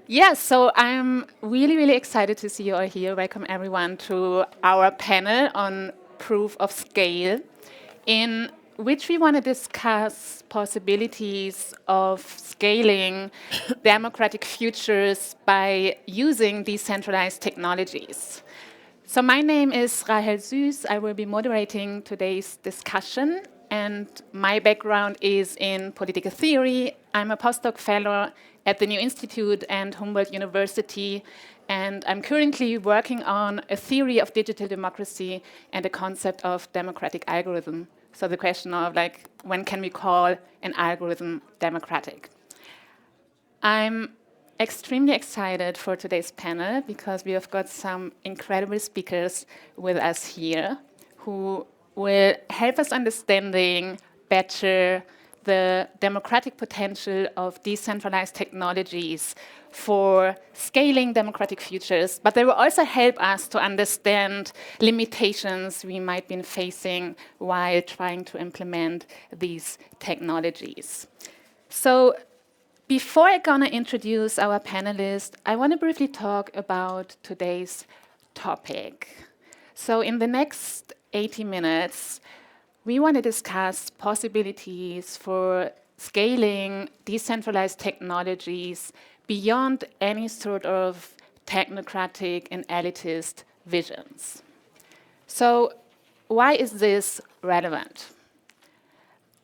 Yes, so I'm really, really excited to see you all here. Welcome everyone to our panel on proof of scale, in which we want to discuss possibilities of scaling democratic futures by using decentralized technologies. So my name is Rahel Süß. I will be moderating today's discussion, and my background is in political theory. I'm a postdoc fellow at the New Institute and Humboldt University, and I'm currently working on a theory of digital democracy and the concept of democratic algorithm. So the question of when can we call an algorithm democratic? I'm extremely excited for today's panel because we have got some incredible speakers with us here who will help us understanding better the democratic potential of decentralized technologies for scaling democratic futures, but they will also help us to understand limitations we might be facing while trying to implement these technologies. So before I'm going to introduce our panelists, I want to briefly talk about today's topic. So in the next 80 minutes, we want to discuss possibilities for scaling decentralized technologies beyond any sort of technocratic and elitist visions. So why is this relevant?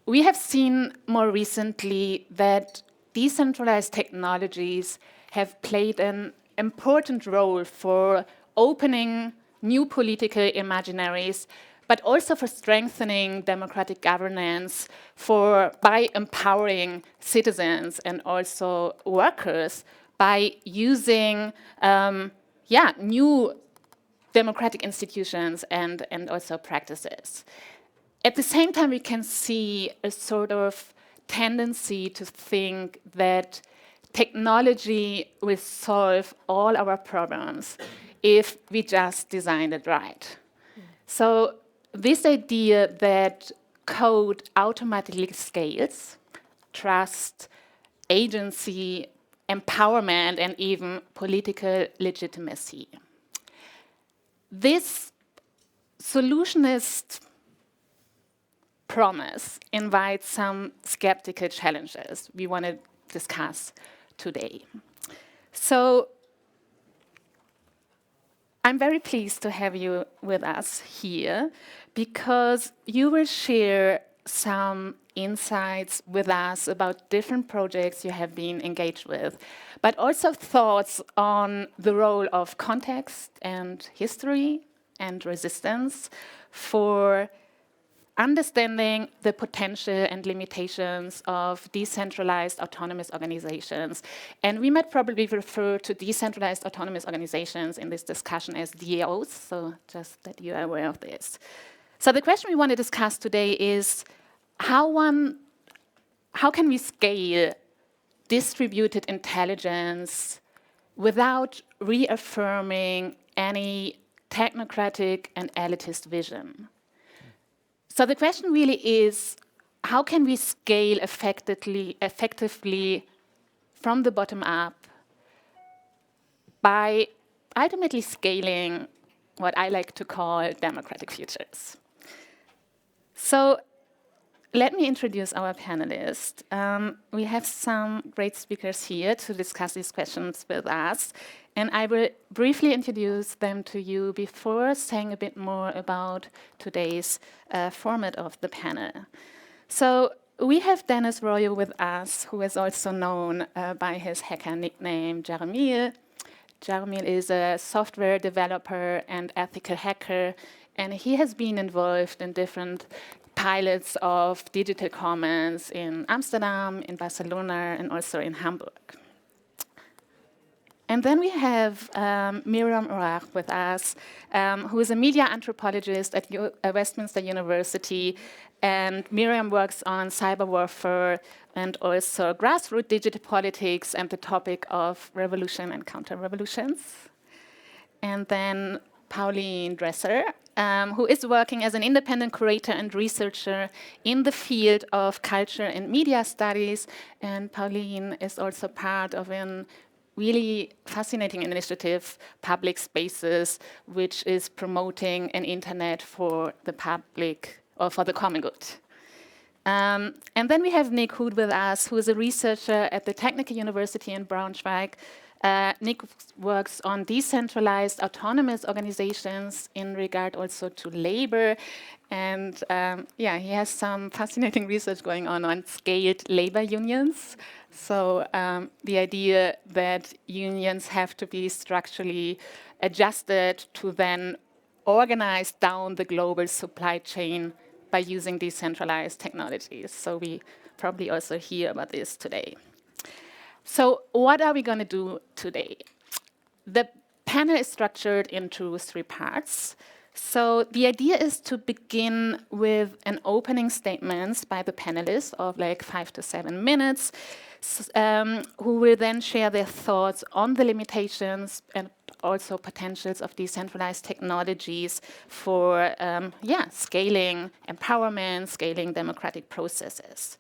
We have seen more recently that decentralized technologies have played an important role for opening new political imaginaries, but also for strengthening democratic governance by empowering citizens and also workers by using new democratic institutions and also practices. At the same time, we can see a sort of tendency to think that technology will solve all our problems if we just design it right. So this idea that code automatically scales trust, agency, empowerment, and even political legitimacy. This solutionist promise invites some skeptical challenges we want to discuss today. So I'm very pleased to have you with us here because you will share some insights with us about different projects you have been engaged with, but also thoughts on the role of context and history and resistance for understanding the potential and limitations of decentralized autonomous organizations. And we might probably refer to decentralized autonomous organizations in this discussion as DAOs, so just that you are aware of this. So the question we want to discuss today is how can we scale distributed intelligence without reaffirming any technocratic and elitist vision? So the question really is, how can we scale effectively from the bottom up by ultimately scaling what I like to call democratic futures? So let me introduce our panelists. We have some great speakers here to discuss these questions with us. And I will briefly introduce them to you before saying a bit more about today's format of the panel. So we have Dennis Royo with us, who is also known by his hacker nickname Jaromil. Jaromil is a software developer and ethical hacker, and he has been involved in different pilots of digital commons in Amsterdam, in Barcelona, and also in Hamburg. And then we have Miriyam Aouragh with us, who is a media anthropologist at Westminster University. And Miriyam works on cyber warfare and also grassroots digital politics and the topic of revolution and counter-revolutions. And then Paulien Dresscher, who is working as an independent curator and researcher in the field of culture and media studies. And Paulien is also part of a really fascinating initiative, Public Spaces, which is promoting an internet for the public or for the common good. And then we have Nick Houde with us, who is a researcher at the Technical University in Braunschweig. Nick works on decentralized autonomous organizations in regard also to labor. And yeah, he has some fascinating research going on scaled labor unions. So the idea that unions have to be structurally adjusted to then organize down the global supply chain by using decentralized technologies. So we probably also hear about this today. So what are we going to do today? The panel is structured into 3 parts. So the idea is to begin with an opening statements by the panelists of like 5 to 7 minutes, who will then share their thoughts on the limitations and also potentials of decentralized technologies for scaling empowerment, scaling democratic processes.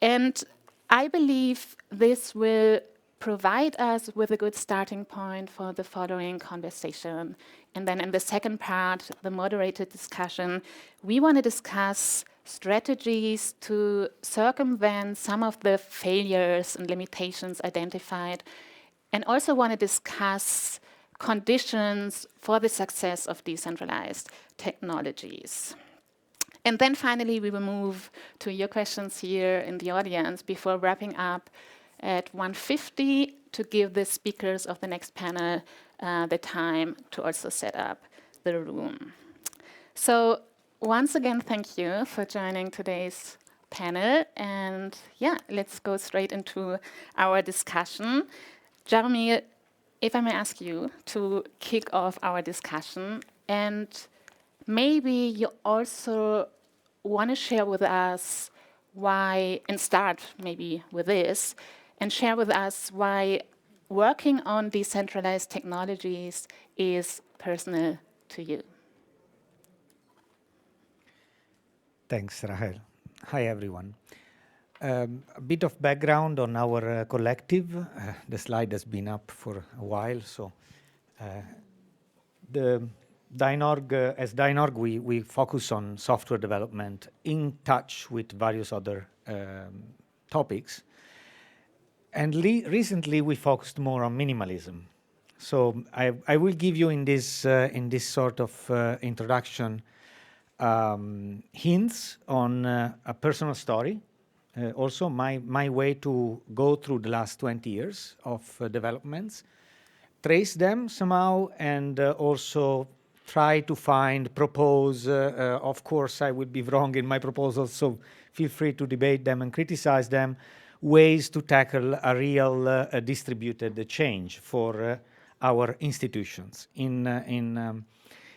And I believe this will provide us with a good starting point for the following conversation. And then in the second part, the moderated discussion, we want to discuss strategies to circumvent some of the failures and limitations identified, and also want to discuss conditions for the success of decentralized technologies. And then finally, we will move to your questions here in the audience before wrapping up at 1:50 to give the speakers of the next panel the time to also set up the room. So once again, thank you for joining today's panel. And yeah, let's go straight into our discussion. Jaromil, if I may ask you to kick off our discussion, and maybe you also want to share with us why, and start maybe with this, and share with us why working on decentralized technologies is personal to you. Thanks, Rahel. Hi, everyone. A bit of background on our collective. The slide has been up for a while, so as DynOrg, we focus on software development in touch with various other topics. And recently, we focused more on minimalism. So I will give you in this sort of introduction hints on a personal story. Also, my way to go through the last 20 years of developments, trace them somehow, and also try to propose. Of course, I would be wrong in my proposals, so feel free to debate them and criticize them, ways to tackle a real distributed change for our institutions.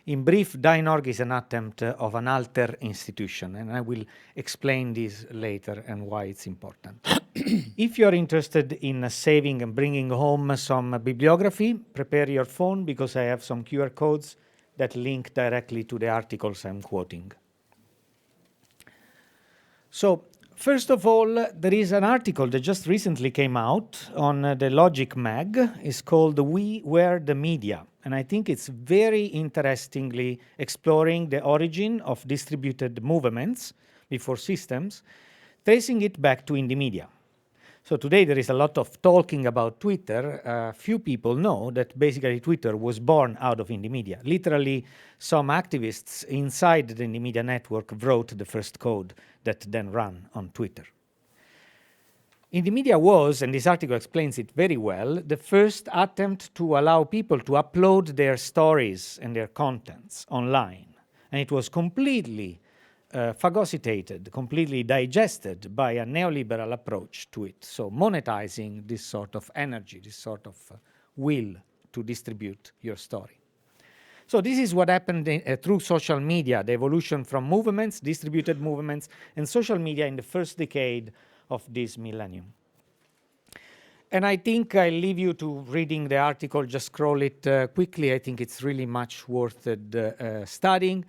In brief, DynOrg is an attempt of an alter institution, and I will explain this later and why it's important. If you're interested in saving and bringing home some bibliography, prepare your phone because I have some QR codes that link directly to the articles I'm quoting. So, first of all, there is an article that just recently came out on the Logic Mag. It's called We Were the Media. And I think it's very interestingly exploring the origin of distributed movements before systems, tracing it back to indie media. So today there is a lot of talking about Twitter. Few people know that basically Twitter was born out of indie media. Literally, some activists inside the indie media network wrote the first code that then ran on Twitter. Indie media was, and this article explains it very well, the first attempt to allow people to upload their stories and their contents online. And it was completely phagocytated, completely digested by a neoliberal approach to it. So monetizing this sort of energy, this sort of will to distribute your story. So this is what happened through social media, the evolution from movements, distributed movements, and social media in the first decade of this millennium. And I think I'll leave you to reading the article, just scroll it quickly. I think it's really much worth studying.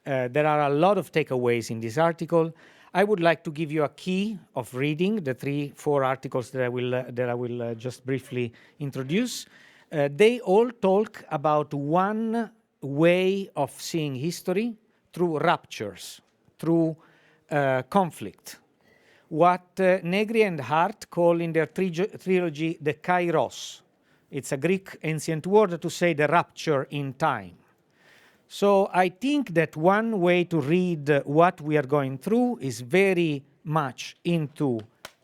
There are a lot of takeaways in this article. I would like to give you a key of reading the 3-4 articles that I will just briefly introduce. They all talk about one way of seeing history through ruptures, through conflict. What Negri and Hart call in their trilogy the kairos. It's a Greek ancient word to say the rupture in time. So I think that one way to read what we are going through is very much into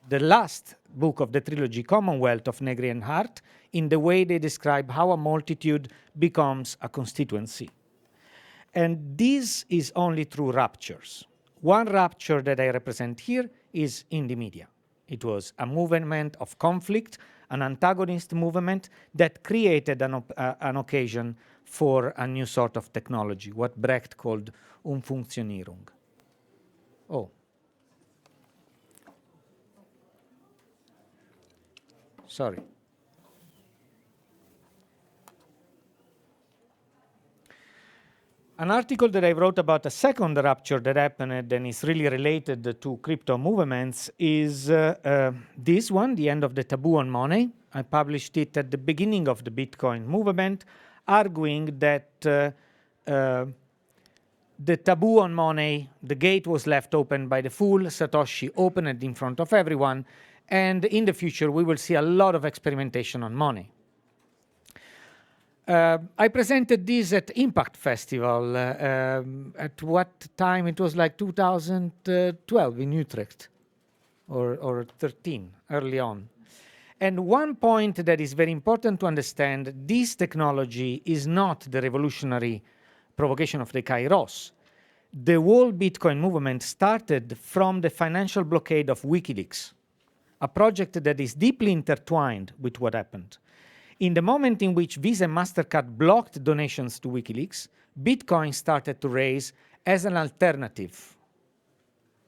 the last book of the trilogy, Commonwealth of Negri and Hart, in the way they describe how a multitude becomes a constituency. And this is only through ruptures. One rupture that I represent here is in the media. It was a movement of conflict, an antagonist movement that created an occasion for a new sort of technology, what Brecht called Umfunktionierung. Oh. Sorry. An article that I wrote about a second rupture that happened and is really related to crypto movements is this one, The End of the Taboo on Money. I published it at the beginning of the Bitcoin movement, arguing that the taboo on money, the gate was left open by the fool, Satoshi opened it in front of everyone, and in the future we will see a lot of experimentation on money. I presented this at Impact Festival at what time? It was like 2012 in Utrecht or 13, early on. And one point that is very important to understand, this technology is not the revolutionary provocation of the Kairos. The whole Bitcoin movement started from the financial blockade of WikiLeaks, a project that is deeply intertwined with what happened. In the moment in which Visa and MasterCard blocked donations to WikiLeaks, Bitcoin started to raise as an alternative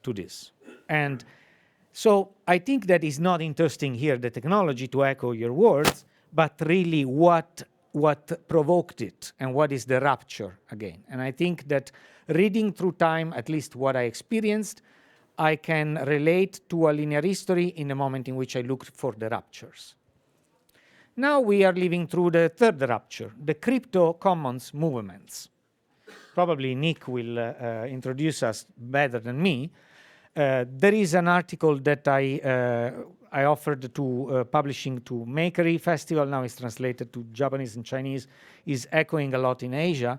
to this. And so I think that is not interesting here, the technology, to echo your words, but really what provoked it and what is the rupture again. And I think that reading through time, at least what I experienced, I can relate to a linear history in the moment in which I looked for the ruptures. Now we are living through the third rupture, the crypto commons movements. Probably Nick will introduce us better than me. There is an article that I offered to publishing to Makery Festival, now it's translated to Japanese and Chinese, is echoing a lot in Asia,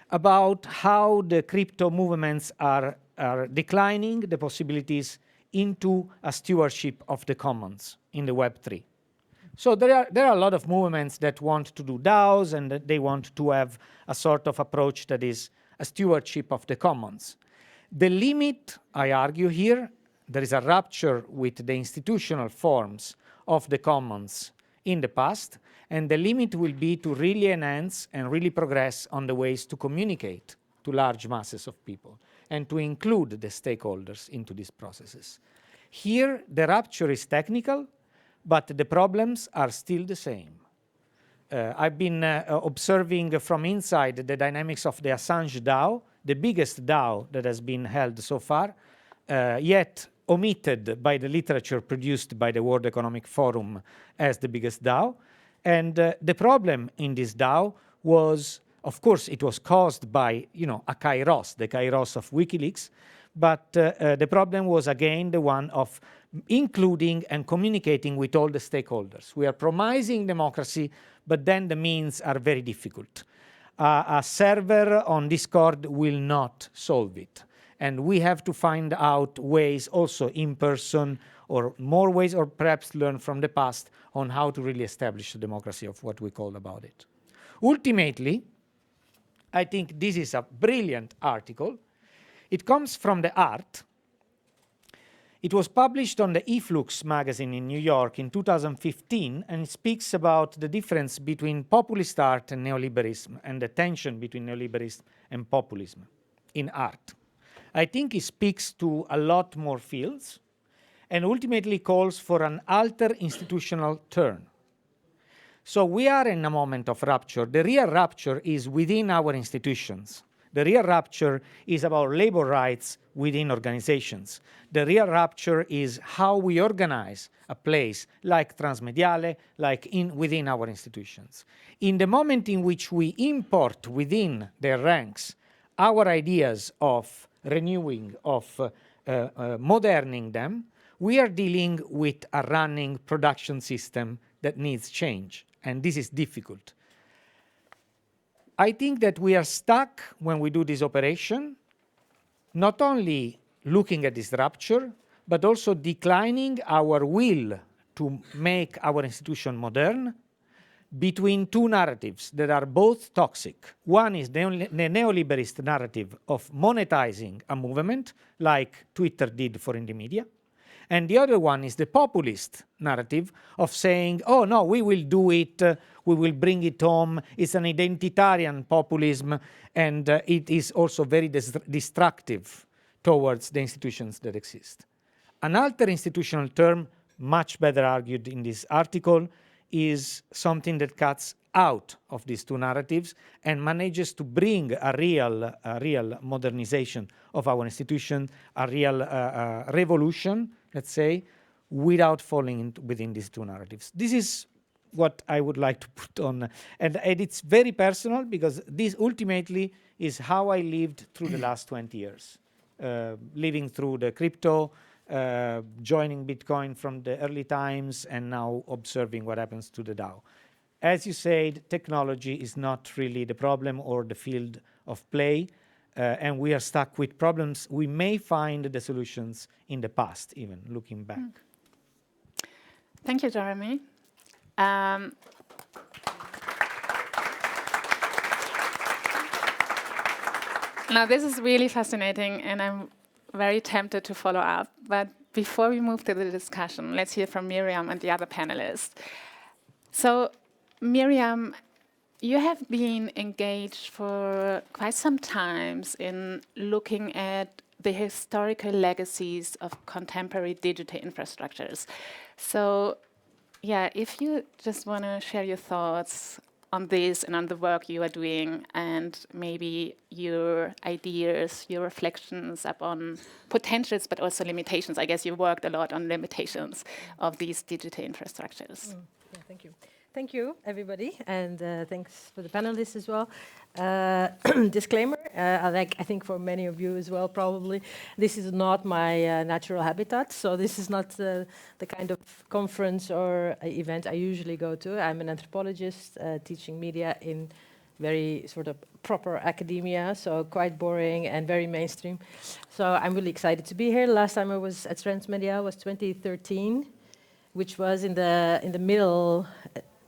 about how the crypto movements are declining the possibilities into a stewardship of the commons in the Web3. So there are a lot of movements that want to do DAOs and that they want to have a sort of approach that is a stewardship of the commons. The limit, I argue here, there is a rupture with the institutional forms of the commons in the past, and the limit will be to really enhance and really progress on the ways to communicate to large masses of people and to include the stakeholders into these processes. Here, the rupture is technical, but the problems are still the same. I've been observing from inside the dynamics of the Assange DAO, the biggest DAO that has been held so far, yet omitted by the literature produced by the World Economic Forum as the biggest DAO. And the problem in this DAO was, of course, it was caused by, a kairos, the kairos of WikiLeaks, but the problem was again the one of including and communicating with all the stakeholders. We are promising democracy, but then the means are very difficult. A server on Discord will not solve it. And we have to find out ways also in person or more ways, or perhaps learn from the past on how to really establish the democracy of what we call about it. Ultimately, I think this is a brilliant article. It comes from the Art. It was published on the eFlux magazine in New York in 2015, and it speaks about the difference between populist art and neoliberalism and the tension between neoliberalism and populism in art. I think it speaks to a lot more fields, and ultimately calls for an alter institutional turn. So we are in a moment of rupture. The real rupture is within our institutions. The real rupture is about labor rights within organizations. The real rupture is how we organize a place like Transmediale, like within our institutions. In the moment in which we import within their ranks our ideas of renewing, of moderning them, we are dealing with a running production system that needs change, and this is difficult. I think that we are stuck when we do this operation, not only looking at this rupture, but also declining our will to make our institution modern between two narratives that are both toxic. One is the neoliberist narrative of monetizing a movement, like Twitter did for indie media. And the other one is the populist narrative of saying, oh no, we will do it, we will bring it home. It's an identitarian populism, and it is also very destructive towards the institutions that exist. An alter institutional term, much better argued in this article, is something that cuts out of these two narratives and manages to bring a real modernization of our institution, a real revolution, let's say, without falling within these two narratives. This is what I would like to put on. And it's very personal, because this ultimately is how I lived through the last 20 years, living through the crypto, joining Bitcoin from the early times, and now observing what happens to the DAO. As you said, technology is not really the problem or the field of play, and we are stuck with problems. We may find the solutions in the past, even looking back. Thank you, Jaromil. Now, this is really fascinating, and I'm very tempted to follow up. But before we move to the discussion, let's hear from Miriyam and the other panelists. So, Miriyam, you have been engaged for quite some time in looking at the historical legacies of contemporary digital infrastructures. So, yeah, if you just want to share your thoughts on this and on the work you are doing, and maybe your ideas, your reflections upon potentials, but also limitations. I guess you worked a lot on limitations of these digital infrastructures. Yeah, thank you. Thank you, everybody, and thanks for the panelists as well. Disclaimer, I think for many of you as well, probably, this is not my natural habitat, so this is not the kind of conference or event I usually go to. I'm an anthropologist teaching media in very sort of proper academia, so quite boring and very mainstream. So I'm really excited to be here. Last time I was at Transmedia was 2013, which was in the middle,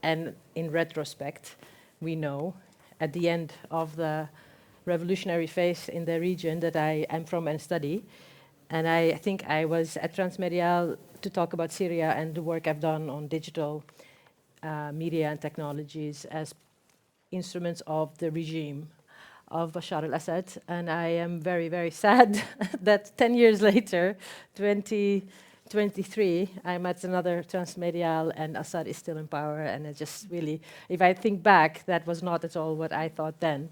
and in retrospect, we know, at the end of the revolutionary phase in the region that I am from and study. And I think I was at Transmedia to talk about Syria and the work I've done on digital media and technologies as instruments of the regime of Bashar al-Assad. And I am very, very sad that 10 years later, 2023, I'm at another Transmedial and Assad is still in power, and it just really, if I think back, that was not at all what I thought then.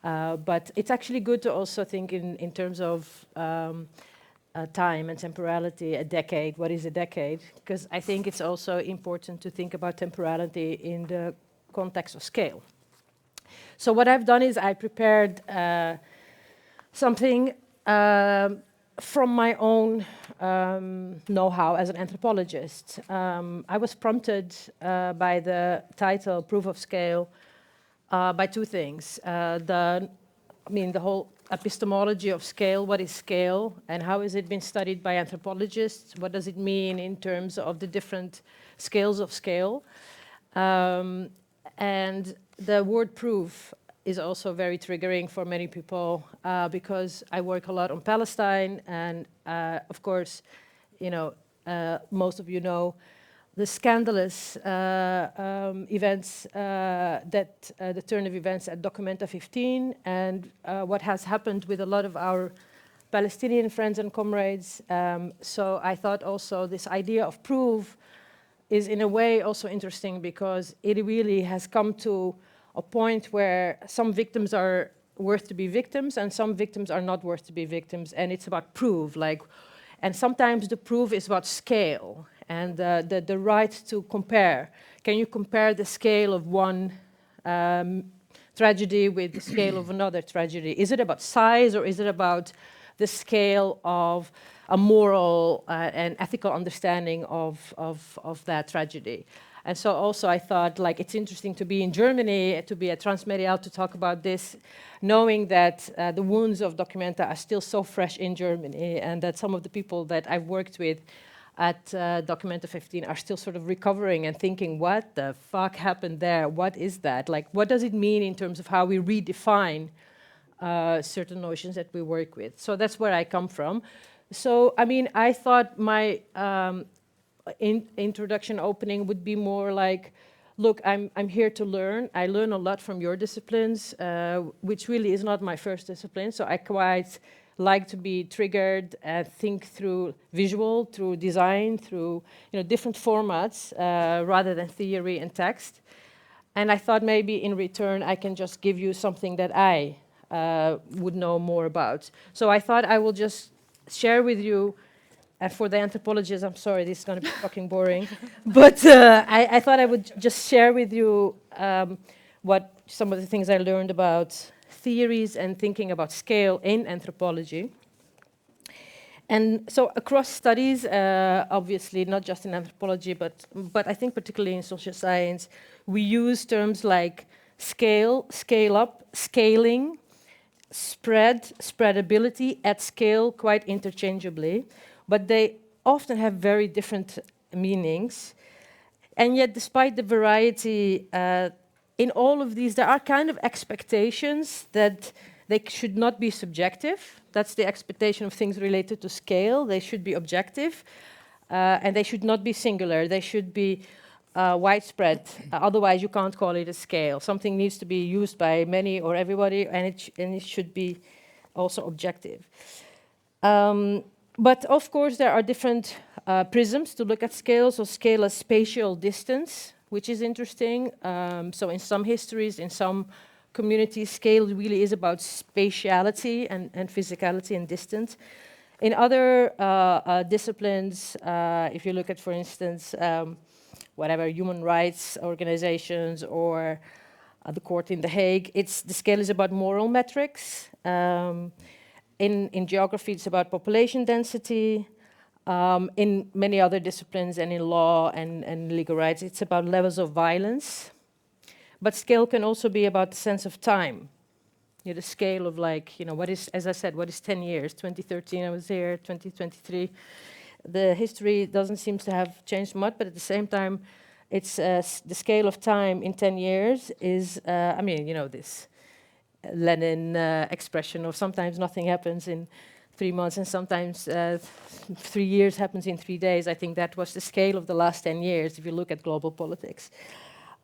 But it's actually good to also think in terms of time and temporality, a decade. What is a decade? Because I think it's also important to think about temporality in the context of scale. So what I've done is I prepared something from my own know-how as an anthropologist. I was prompted by the title Proof of Scale by two things. The whole epistemology of scale, what is scale, and how has it been studied by anthropologists? What does it mean in terms of the different scales of scale? And the word proof is also very triggering for many people because I work a lot on Palestine, and of course, most of you know the scandalous events the turn of events at Documenta 15, and what has happened with a lot of our Palestinian friends and comrades. So I thought also this idea of proof is in a way also interesting because it really has come to a point where some victims are worth to be victims and some victims are not worth to be victims, and it's about proof, like, and sometimes the proof is about scale and the right to compare. Can you compare the scale of one tragedy with the scale of another tragedy? Is it about size or is it about the scale of a moral and ethical understanding of that tragedy? And so also I thought, like, it's interesting to be in Germany, to be at Transmedial, to talk about this, knowing that the wounds of Documenta are still so fresh in Germany, and that some of the people that I've worked with at Documenta 15 are still sort of recovering and thinking, what the fuck happened there? What is that? Like, what does it mean in terms of how we redefine certain notions that we work with? So that's where I come from. So, I mean, I thought my introduction opening would be more like, look, I'm here to learn. I learn a lot from your disciplines, which really is not my first discipline. So I quite like to be triggered and think through visual, through design, through different formats, rather than theory and text. And I thought maybe in return I can just give you something that I would know more about. So I thought I will just share with you. For the anthropologists, I'm sorry, this is going to be fucking boring. But I thought I would just share with you what some of the things I learned about theories and thinking about scale in anthropology. And so across studies, obviously not just in anthropology, but I think particularly in social science, we use terms like scale, scale up, scaling, spread, spreadability, at scale quite interchangeably. But they often have very different meanings. And yet, despite the variety, in all of these, there are kind of expectations that they should not be subjective. That's the expectation of things related to scale. They should be objective, and they should not be singular. They should be widespread. Otherwise, you can't call it a scale. Something needs to be used by many or everybody, and it should be also objective. But of course, there are different prisms to look at scale. So scale as spatial distance, which is interesting. So in some histories, in some communities, scale really is about spatiality and physicality and distance. In other disciplines, if you look at, for instance, whatever, human rights organizations or the court in The Hague, the scale is about moral metrics. In geography, it's about population density. In many other disciplines and in law and legal rights, it's about levels of violence. But scale can also be about the sense of time. The scale of, like, what is, as I said, what is 10 years? 2013, I was here, 2023. The history doesn't seem to have changed much, but at the same time, it's the scale of time in 10 years is, I mean, this Lenin expression of sometimes nothing happens in 3 months and sometimes 3 years happens in 3 days. I think that was the scale of the last 10 years if you look at global politics.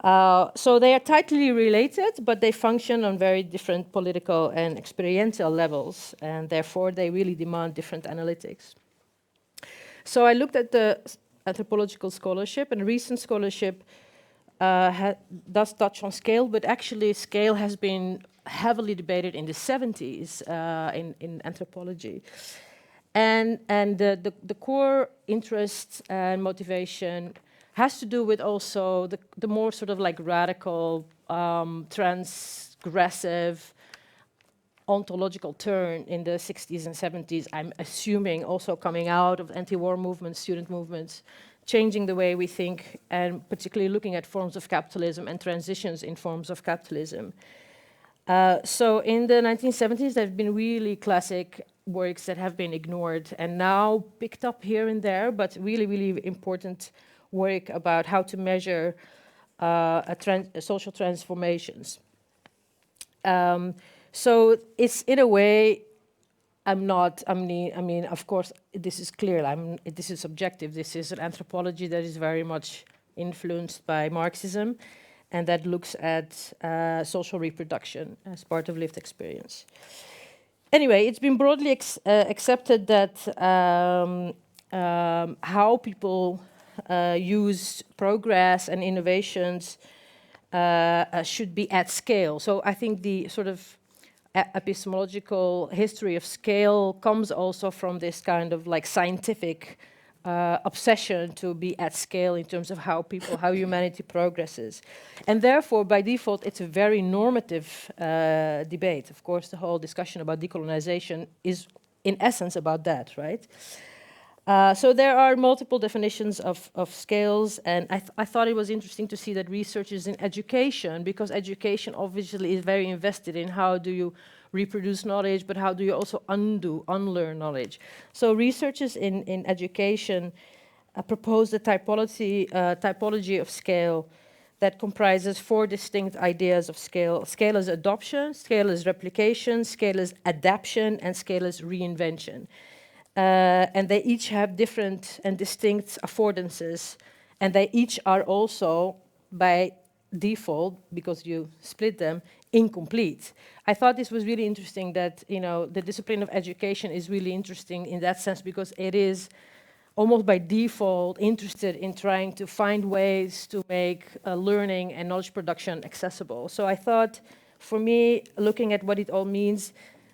So they are tightly related, but they function on very different political and experiential levels, and therefore they really demand different analytics. So I looked at the anthropological scholarship, and recent scholarship does touch on scale, but actually scale has been heavily debated in the 70s in anthropology. And the core interest and motivation has to do with also the more sort of like radical, transgressive, ontological turn in the 60s and 70s, I'm assuming also coming out of anti-war movements, student movements, changing the way we think, and particularly looking at forms of capitalism and transitions in forms of capitalism. So in the 1970s, there have been really classic works that have been ignored and now picked up here and there, but really, really important work about how to measure social transformations. So it's, in a way, I mean, of course, this is clear, this is subjective. This is an anthropology that is very much influenced by Marxism, and that looks at social reproduction as part of lived experience. Anyway, it's been broadly accepted that how people use progress and innovations should be at scale. So I think the sort of epistemological history of scale comes also from this kind of like scientific obsession to be at scale in terms of how people, how humanity progresses. And therefore, by default, it's a very normative debate. Of course, the whole discussion about decolonization is in essence about that, right? So there are multiple definitions of scales, and I thought it was interesting to see that researchers in education, because education obviously is very invested in how do you reproduce knowledge, but how do you also unlearn knowledge. So researchers in education proposed a typology of scale that comprises 4 distinct ideas of scale. Scale is adoption, scale is replication, scale is adaptation, and scale is reinvention. And they each have different and distinct affordances, and they each are also, by default, because you split them, incomplete. I thought this was really interesting that, you know, the discipline of education is really interesting in that sense because it is almost by default interested in trying to find ways to make learning and knowledge production accessible. So I thought, for me, looking at what it all means,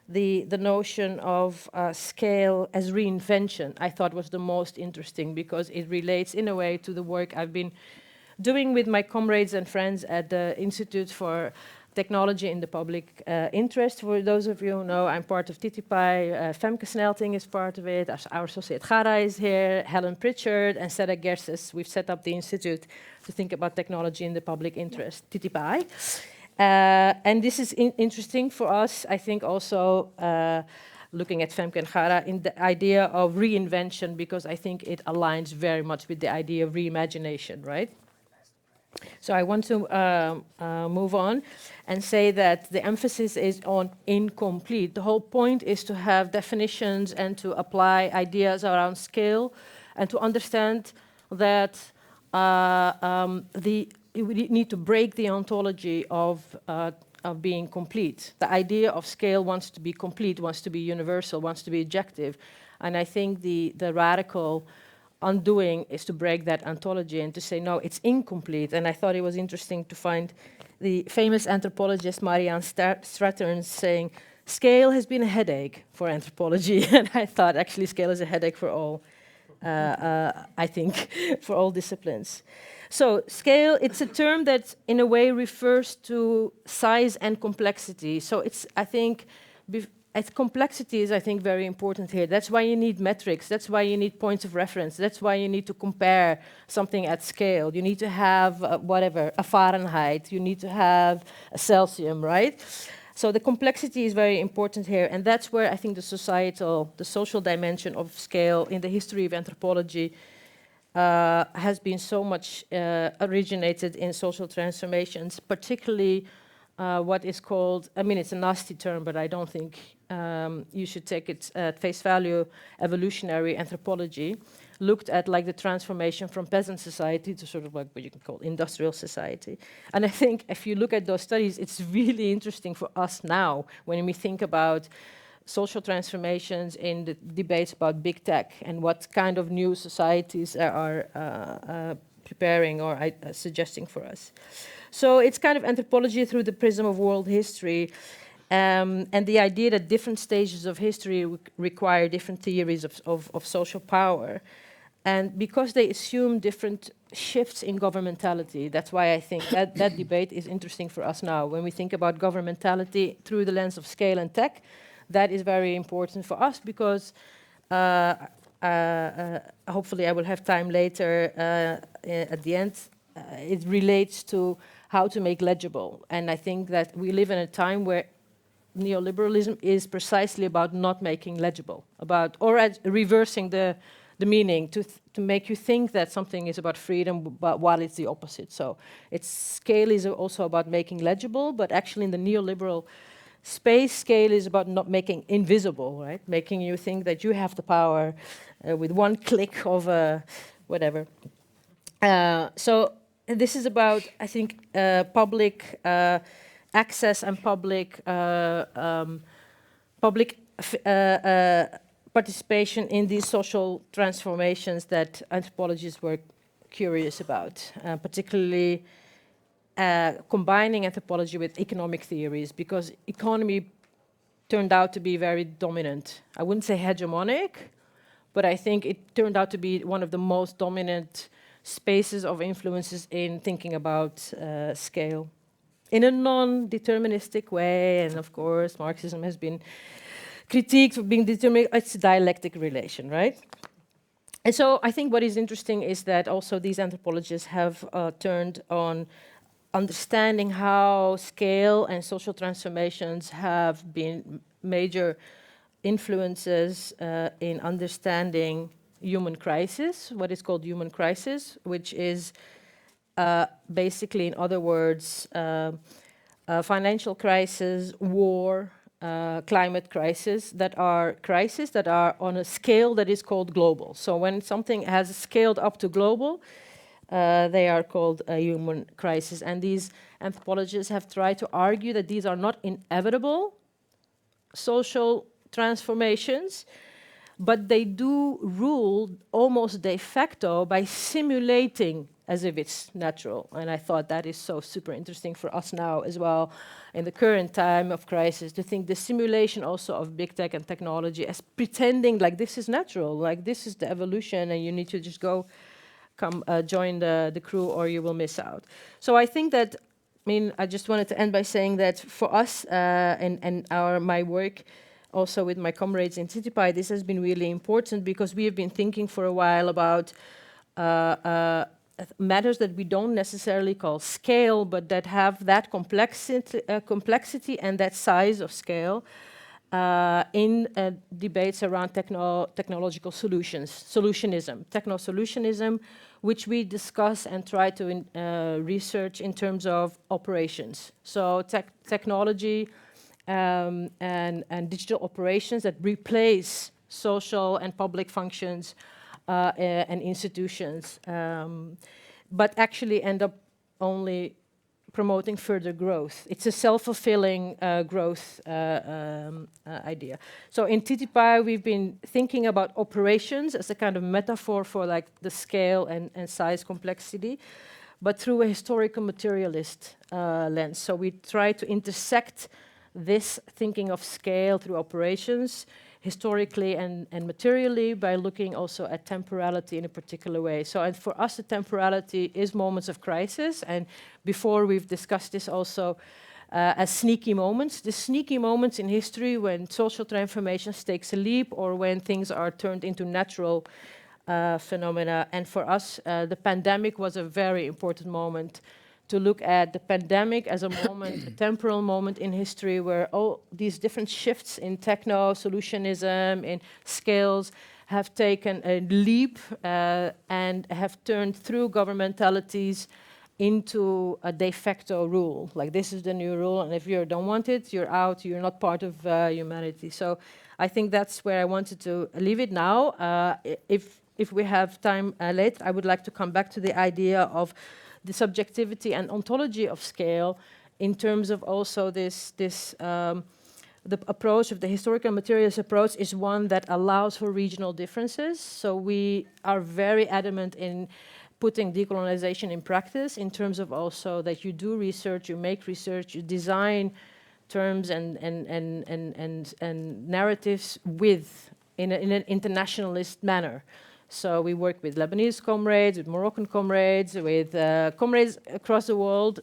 the notion of scale as reinvention, I thought was the most interesting because it relates in a way to the work I've been doing with my comrades and friends at the Institute for Technology in the Public Interest. For those of you who know, I'm part of TTPI, Femke Snelting is part of it, our associate Gara is here, Helen Pritchard and Sarah Gerses. We've set up the institute to think about technology in the public interest, TTPI. And this is interesting for us, I think also looking at Femke and Gara in the idea of reinvention, because I think it aligns very much with the idea of reimagination, right? So I want to move on and say that the emphasis is on incomplete. The whole point is to have definitions and to apply ideas around scale and to understand that we need to break the ontology of being complete. The idea of scale wants to be complete, wants to be universal, wants to be objective. And I think the radical undoing is to break that ontology and to say, no, it's incomplete. And I thought it was interesting to find the famous anthropologist Miriyam Strathern saying, scale has been a headache for anthropology. And I thought actually scale is a headache for all, I think, for all disciplines. So scale, it's a term that in a way refers to size and complexity. So it's, I think, complexity is, I think, very important here. That's why you need metrics. That's why you need points of reference. That's why you need to compare something at scale. You need to have whatever, a Fahrenheit. You need to have a Celsius, right? So the complexity is very important here. And that's where I think the social dimension of scale in the history of anthropology has been so much originated in social transformations, particularly what is called, I mean, it's a nasty term, but I don't think you should take it at face value, evolutionary anthropology, looked at like the transformation from peasant society to sort of like what you can call industrial society. And I think if you look at those studies, it's really interesting for us now when we think about social transformations in the debates about big tech and what kind of new societies are preparing or suggesting for us. So it's kind of anthropology through the prism of world history, and the idea that different stages of history require different theories of social power. And because they assume different shifts in governmentality, that's why I think that debate is interesting for us now. When we think about governmentality through the lens of scale and tech, that is very important for us because hopefully I will have time later at the end. It relates to how to make legible. And I think that we live in a time where neoliberalism is precisely about not making legible, or reversing the meaning to make you think that something is about freedom, but while it's the opposite. So scale is also about making legible, but actually in the neoliberal space, scale is about not making invisible, right? Making you think that you have the power with one click of whatever. So this is about, I think, public access and public participation in these social transformations that anthropologists were curious about, particularly combining anthropology with economic theories, because economy turned out to be very dominant. I wouldn't say hegemonic, but I think it turned out to be one of the most dominant spaces of influences in thinking about scale in a non-deterministic way. And of course, Marxism has been critiqued for being determined. It's a dialectic relation, right? And so I think what is interesting is that also these anthropologists have turned on understanding how scale and social transformations have been major influences in understanding human crisis, what is called human crisis, which is basically, in other words, financial crisis, war, climate crisis that are on a scale that is called global. So when something has scaled up to global, they are called a human crisis. And these anthropologists have tried to argue that these are not inevitable social transformations, but they do rule almost de facto by simulating as if it's natural. And I thought that is so super interesting for us now as well, in the current time of crisis, to think the simulation also of big tech and technology as pretending like this is natural, like this is the evolution and you need to just go join the crew or you will miss out. So I think that, I just wanted to end by saying that for us and my work also with my comrades in CityPy, this has been really important because we have been thinking for a while about matters that we don't necessarily call scale, but that have that complexity and that size of scale in debates around technological solutionism, techno-solutionism, which we discuss and try to research in terms of operations. So technology and digital operations that replace social and public functions and institutions, but actually end up only promoting further growth. It's a self-fulfilling growth idea. So in TTPI, we've been thinking about operations as a kind of metaphor for like the scale and size complexity, but through a historical materialist lens. So we try to intersect this thinking of scale through operations, historically and materially, by looking also at temporality in a particular way. So and for us, the temporality is moments of crisis. And before we've discussed this also as sneaky moments. The sneaky moments in history when social transformations takes a leap or when things are turned into natural phenomena. And for us, the pandemic was a very important moment to look at the pandemic as a moment, a temporal moment in history where all these different shifts in techno-solutionism, in scales, have taken a leap and have turned through governmentalities into a de facto rule. Like this is the new rule, and if you don't want it, you're out, you're not part of humanity. So I think that's where I wanted to leave it now. If we have time later, I would like to come back to the idea of the subjectivity and ontology of scale in terms of also the approach of the historical materialist approach is one that allows for regional differences. So we are very adamant in putting decolonization in practice in terms of also that you do research, you make research, you design terms and narratives in an internationalist manner. So we work with Lebanese comrades, with Moroccan comrades, with comrades across the world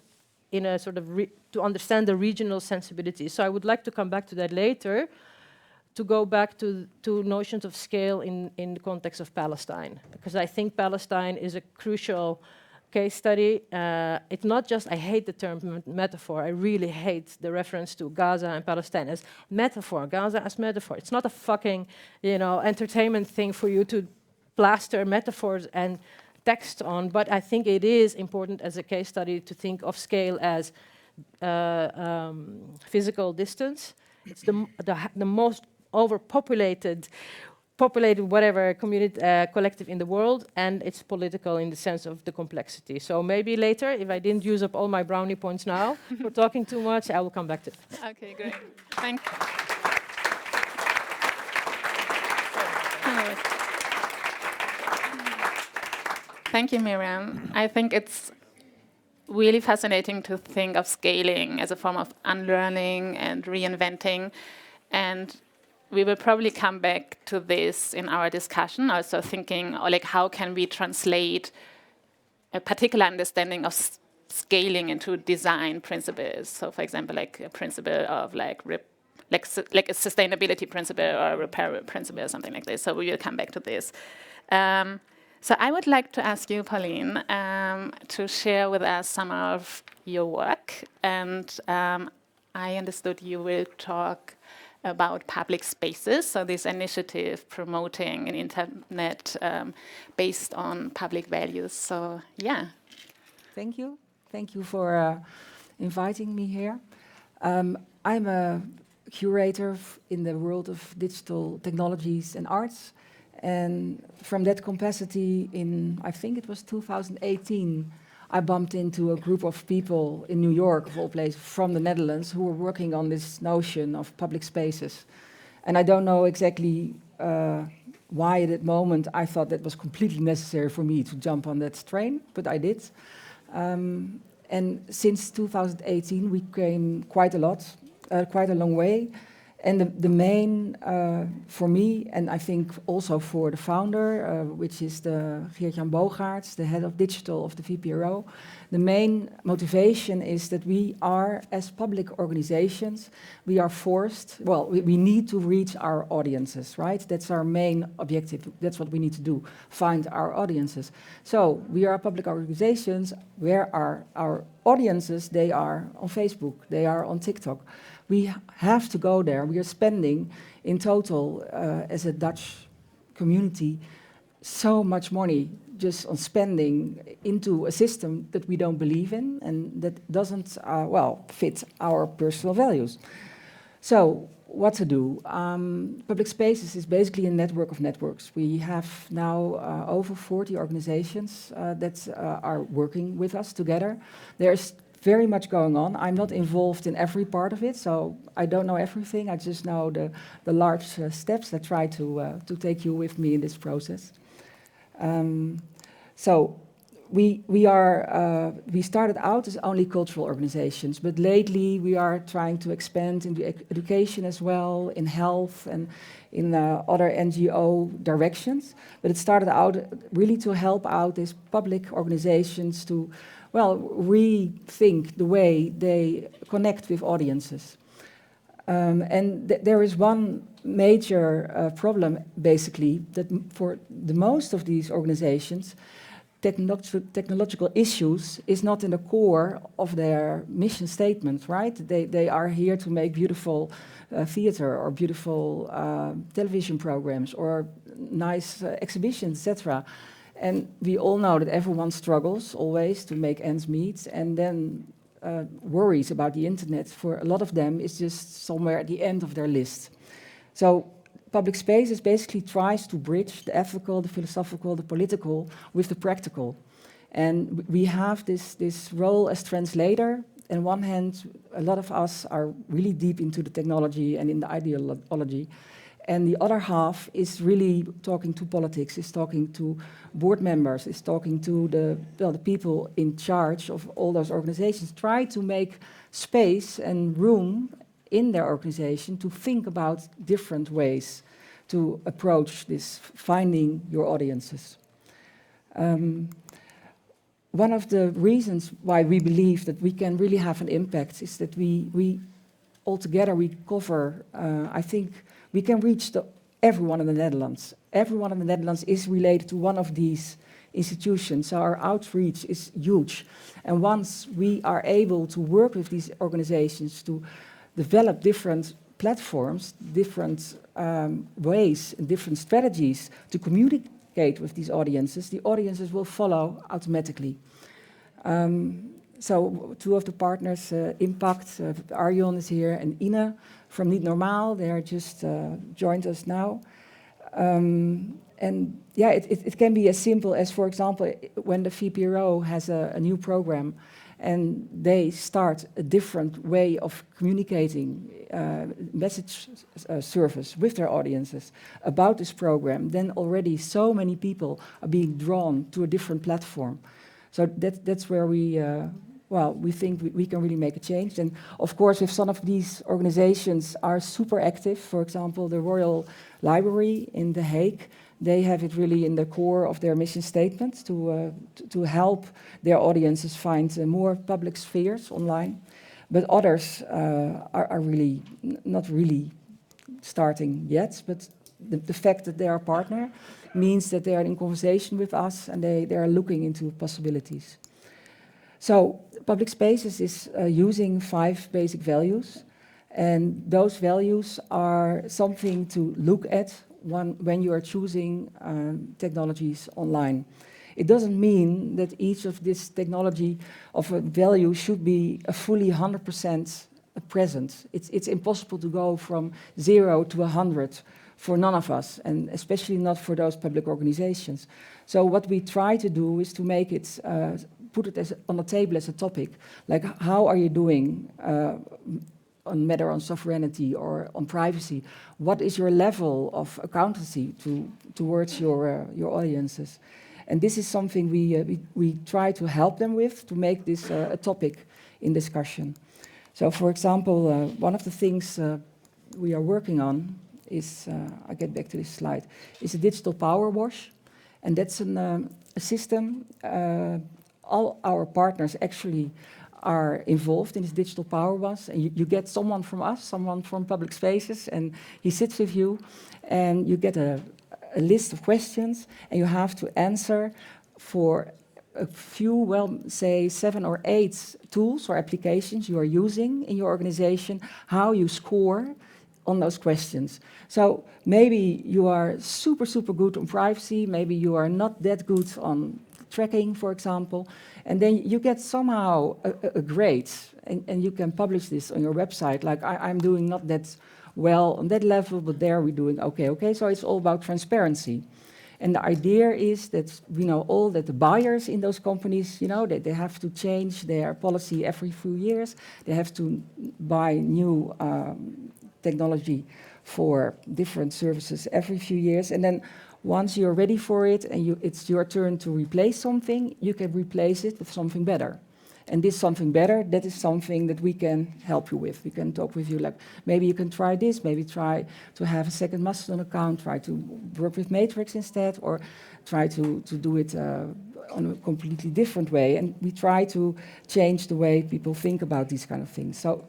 in a sort of to understand the regional sensibility. So I would like to come back to that later, to go back to notions of scale in the context of Palestine, because I think Palestine is a crucial case study. It's not just, I hate the term metaphor, I really hate the reference to Gaza and Palestine as metaphor, Gaza as metaphor. It's not a fucking, entertainment thing for you to plaster metaphors and text on, but I think it is important as a case study to think of scale as physical distance. It's the most overpopulated whatever community collective in the world, and it's political in the sense of the complexity. So maybe later, if I didn't use up all my brownie points now for talking too much, I will come back to it. Okay, great. Thank you. Thank you, Miriyam. I think it's really fascinating to think of scaling as a form of unlearning and reinventing. And we will probably come back to this in our discussion, also thinking, like, how can we translate a particular understanding of scaling into design principles? So, for example, like a principle of like a sustainability principle or a repair principle or something like this. So we will come back to this. So I would like to ask you, Paulien, to share with us some of your work. And I understood you will talk about public spaces, so this initiative promoting an internet based on public values. So, yeah. Thank you. Thank you for inviting me here. I'm a curator in the world of digital technologies and arts. And from that capacity I think it was 2018, I bumped into a group of people in New York, of all places, from the Netherlands, who were working on this notion of public spaces. And I don't know exactly why at that moment I thought that was completely necessary for me to jump on that train, but I did. And since 2018, we came quite a long way. And the main, for me, and I think also for the founder, which is Geert-Jan Bogaerts, the head of digital of the VPRO, the main motivation is that we are, as public organizations, we are forced, well, we need to reach our audiences, right? That's our main objective. That's what we need to do, find our audiences. So we are public organizations. Where are our audiences? They are on Facebook. They are on TikTok. We have to go there. We are spending in total, as a Dutch community, so much money just on spending into a system that we don't believe in and that doesn't, fit our personal values. So what to do? Public Spaces is basically a network of networks. We have now over 40 organizations that are working with us together. There's very much going on. I'm not involved in every part of it, so I don't know everything. I just know the large steps. I try to take you with me in this process. So we started out as only cultural organizations, but lately we are trying to expand into education as well, in health and in other NGO directions. But it started out really to help out these public organizations to rethink the way they connect with audiences. And there is one major problem, basically, that for the most of these organizations, technological issues is not in the core of their mission statement, right? They are here to make beautiful theater or beautiful television programs or nice exhibitions, etc. And we all know that everyone struggles always to make ends meet, and then worries about the internet for a lot of them is just somewhere at the end of their list. So Public Spaces basically tries to bridge the ethical, the philosophical, the political with the practical. And we have this role as translator. On one hand, a lot of us are really deep into the technology and in the ideology. And the other half is really talking to politics, is talking to board members, is talking to the people in charge of all those organizations, try to make space and room in their organization to think about different ways to approach this, finding your audiences. One of the reasons why we believe that we can really have an impact is that we altogether we cover, I think, we can reach everyone in the Netherlands. Everyone in the Netherlands is related to one of these institutions, so our outreach is huge. And once we are able to work with these organizations to develop different platforms, different ways and different strategies to communicate with these audiences, the audiences will follow automatically. So two of the partners, Impact, Arjon is here, and Ine from Niet Normaal, they are just joined us now. And yeah, it can be as simple as, for example, when the VPRO has a new program and they start a different way of communicating message service with their audiences about this program, then already so many people are being drawn to a different platform. So that's where we think we can really make a change. And of course, if some of these organizations are super active, for example, the Royal Library in The Hague, they have it really in the core of their mission statement to help their audiences find more public spheres online. But others are really not really starting yet, but the fact that they are a partner means that they are in conversation with us and they are looking into possibilities. So public spaces is using 5 basic values, and those values are something to look at when you are choosing technologies online. It doesn't mean that each of this technology of a value should be a fully 100% present. It's impossible to go from 0 to 100 for none of us, and especially not for those public organizations. So what we try to do is to make it, put it on the table as a topic, like how are you doing on matter on sovereignty or on privacy? What is your level of accountancy towards your audiences? And this is something we try to help them with to make this a topic in discussion. So, for example, one of the things we are working on is, I'll get back to this slide, is a digital power wash. And that's a system, all our partners actually are involved in this digital power wash. And you get someone from us, someone from public spaces, and he sits with you, and you get a list of questions, and you have to answer for a few, well, say 7 or 8 tools or applications you are using in your organization, how you score on those questions. So maybe you are super, super good on privacy, maybe you are not that good on tracking, for example, and then you get somehow a grade, and you can publish this on your website, like I'm doing not that well on that level, but there we're doing okay. So it's all about transparency. And the idea is that we know all that the buyers in those companies, that they have to change their policy every few years. They have to buy new technology for different services every few years. And then once you're ready for it and it's your turn to replace something, you can replace it with something better. And this something better, that is something that we can help you with. We can talk with you, like maybe you can try this, maybe try to have a second Mastodon account, try to work with Matrix instead, or try to do it on a completely different way. And we try to change the way people think about these kind of things. So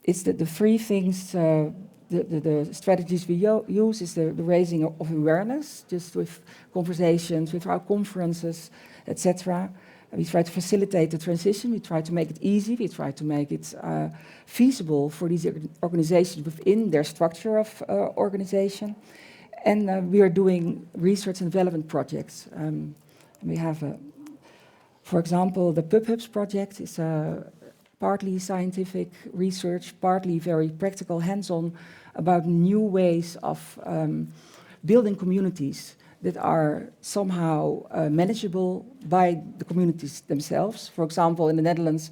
it's the 3 things, the strategies we use is the raising of awareness, just with conversations, with our conferences, etc. We try to facilitate the transition, we try to make it easy, we try to make it feasible for these organizations within their structure of organization. And we are doing research and development projects. We have, for example, the PubHubs project is partly scientific research, partly very practical, hands-on, about new ways of building communities that are somehow manageable by the communities themselves. For example, in the Netherlands,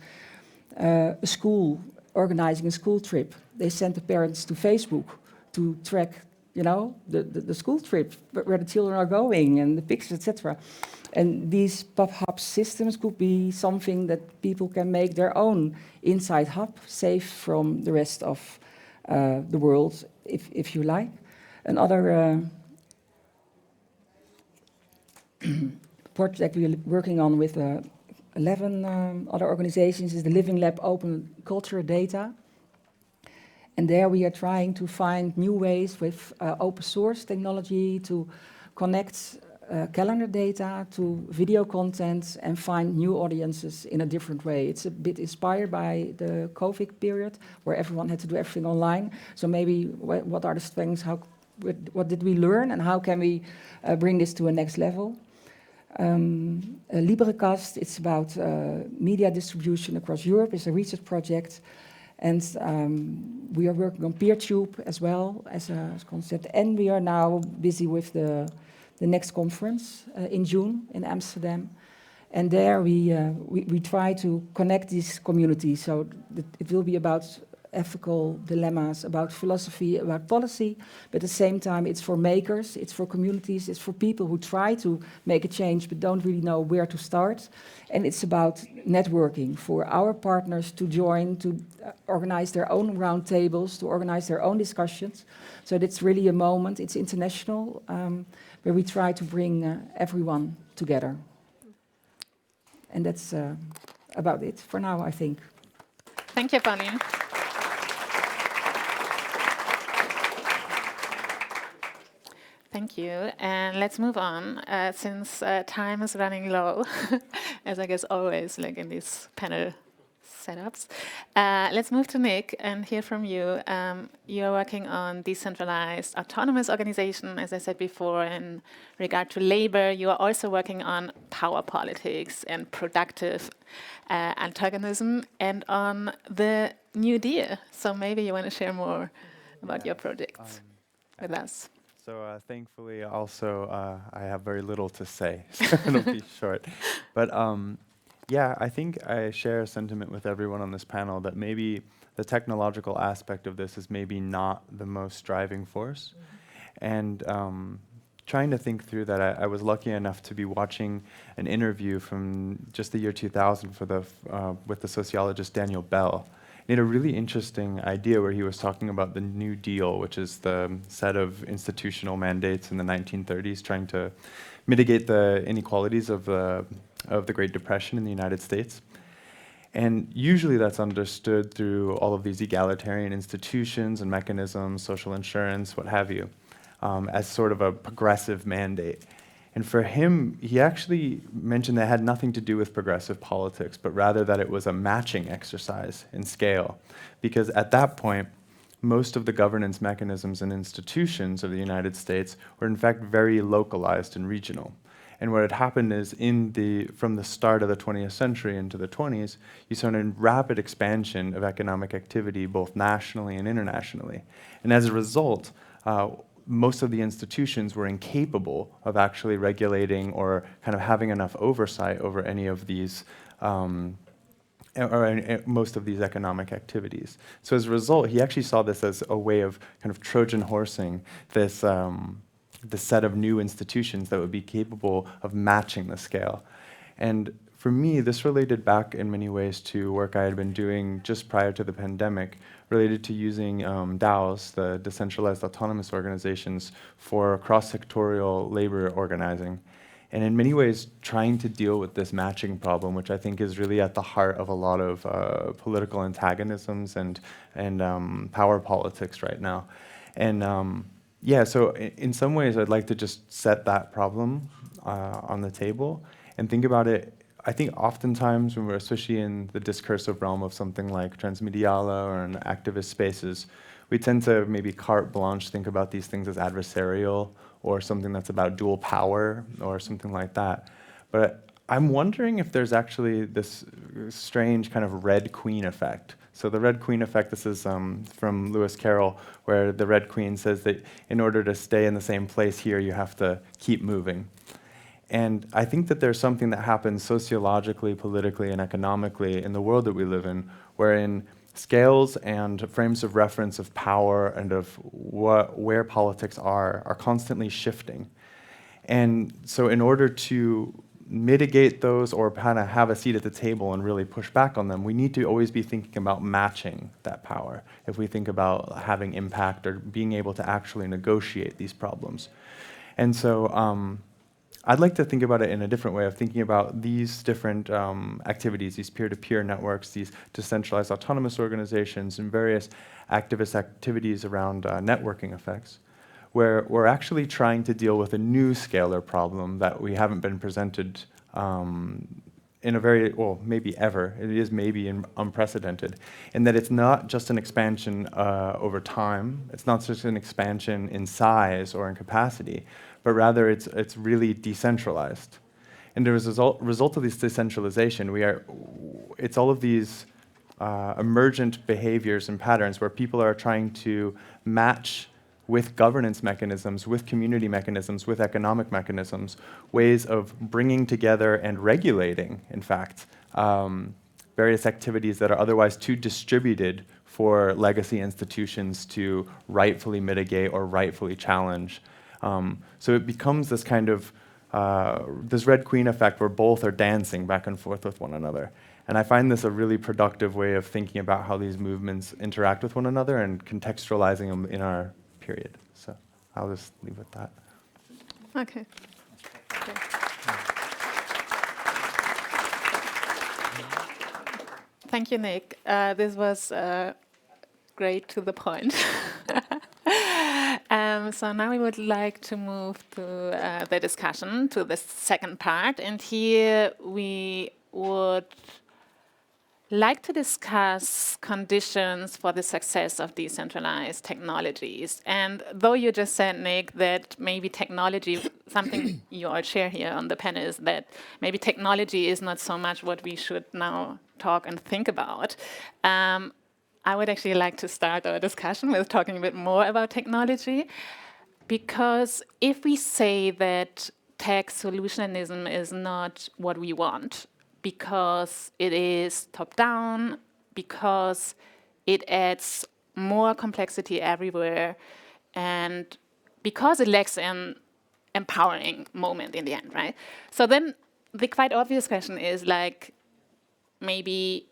a school organizing a school trip, they sent the parents to Facebook to track, the school trip, where the children are going and the pictures, etc. And these pop-up systems could be something that people can make their own inside hub, safe from the rest of the world, if you like. Another project we're working on with 11 other organizations is the Living Lab Open Culture Data. And there we are trying to find new ways with open source technology to connect calendar data to video content and find new audiences in a different way. It's a bit inspired by the COVID period where everyone had to do everything online. So maybe what are the strengths, what did we learn, and how can we bring this to a next level? Librecast, it's about media distribution across Europe. It's a research project. And we are working on PeerTube as well as a concept. And we are now busy with the next conference in June in Amsterdam. And there we try to connect these communities. So it will be about ethical dilemmas, about philosophy, about policy, but at the same time it's for makers, it's for communities, it's for people who try to make a change but don't really know where to start. And it's about networking for our partners to join, to organize their own roundtables, to organize their own discussions. So it's really a moment, it's international, where we try to bring everyone together. And that's about it for now, I think. Thank you, Paulien. Thank you. And let's move on, since time is running low, as I guess always, like in these panel setups. Let's move to Nick and hear from you. You're working on decentralized autonomous organization, as I said before, in regard to labor. You are also working on power politics and productive antagonism and on the New Deal. So maybe you want to share more about your projects with us. So thankfully, also, I have very little to say, so it'll be short. But yeah, I think I share a sentiment with everyone on this panel that maybe the technological aspect of this is maybe not the most driving force. And trying to think through that, I was lucky enough to be watching an interview from just the year 2000 for with the sociologist Daniel Bell. He had a really interesting idea where he was talking about the New Deal, which is the set of institutional mandates in the 1930s trying to mitigate the inequalities of the Great Depression in the United States. And usually that's understood through all of these egalitarian institutions and mechanisms, social insurance, what have you, as sort of a progressive mandate. And for him, he actually mentioned that it had nothing to do with progressive politics, but rather that it was a matching exercise in scale. Because at that point, most of the governance mechanisms and institutions of the United States were in fact very localized and regional. And what had happened is from the start of the 20th century into the 20s, you saw a rapid expansion of economic activity, both nationally and internationally. And as a result, most of the institutions were incapable of actually regulating or kind of having enough oversight over any of these, most of these economic activities. So as a result, he actually saw this as a way of kind of Trojan horsing this the set of new institutions that would be capable of matching the scale. And for me, this related back in many ways to work I had been doing just prior to the pandemic, related to using DAOs, the decentralized autonomous organizations, for cross-sectorial labor organizing. And in many ways, trying to deal with this matching problem, which I think is really at the heart of a lot of political antagonisms and power politics right now. And yeah, so in some ways, I'd like to just set that problem on the table and think about it. I think oftentimes when we're especially in the discursive realm of something like transmediala or in activist spaces, we tend to maybe carte blanche think about these things as adversarial or something that's about dual power or something like that. But I'm wondering if there's actually this strange kind of Red Queen effect. So the Red Queen effect, this is from Lewis Carroll, where the Red Queen says that in order to stay in the same place here, you have to keep moving. And I think that there's something that happens sociologically, politically, and economically in the world that we live in, wherein scales and frames of reference of power and of where politics are constantly shifting. And so in order to mitigate those or kind of have a seat at the table and really push back on them, we need to always be thinking about matching that power if we think about having impact or being able to actually negotiate these problems. And so I'd like to think about it in a different way of thinking about these different activities, these peer-to-peer networks, these decentralized autonomous organizations, and various activist activities around networking effects, where we're actually trying to deal with a new scalar problem that we haven't been presented in a very, well, maybe ever. It is maybe unprecedented, in that it's not just an expansion over time. It's not just an expansion in size or in capacity, but rather it's really decentralized. And as a result of this decentralization, it's all of these emergent behaviors and patterns where people are trying to match with governance mechanisms, with community mechanisms, with economic mechanisms, ways of bringing together and regulating, in fact, various activities that are otherwise too distributed for legacy institutions to rightfully mitigate or rightfully challenge. So it becomes this kind of this Red Queen effect where both are dancing back and forth with one another. And I find this a really productive way of thinking about how these movements interact with one another and contextualizing them in our period. So I'll just leave with that. Okay. Thank you, Nick. This was great, to the point. So now we would like to move to the discussion, to the second part. And here we would like to discuss conditions for the success of decentralized technologies. And though you just said, Nick, that maybe technology, something you all share here on the panel is that maybe technology is not so much what we should now talk and think about. I would actually like to start our discussion with talking a bit more about technology, because if we say that tech solutionism is not what we want, because it is top-down, because it adds more complexity everywhere, and because it lacks an empowering moment in the end, right? So then the quite obvious question is, like, maybe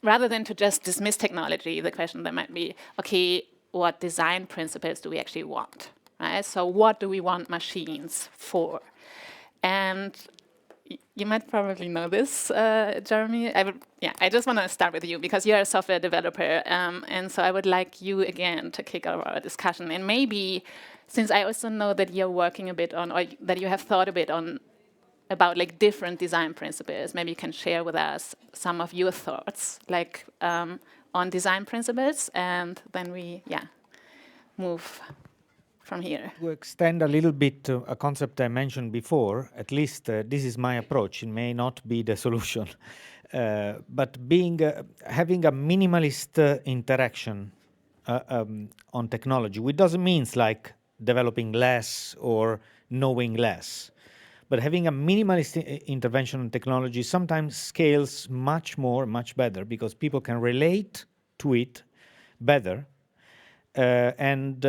rather than to just dismiss technology, the question that might be, okay, what design principles do we actually want, right? So what do we want machines for? And you might probably know this, Jeremy. I just want to start with you because you're a software developer, and so I would like you again to kick off our discussion. And maybe, since I also know that you're working a bit on, or that you have thought a bit on, about like different design principles, maybe you can share with us some of your thoughts, like on design principles, and then we, move from here. To extend a little bit to a concept I mentioned before, at least this is my approach. It may not be the solution, but having a minimalist interaction on technology, which doesn't mean like developing less or knowing less, but having a minimalist intervention on technology sometimes scales much better because people can relate to it better. And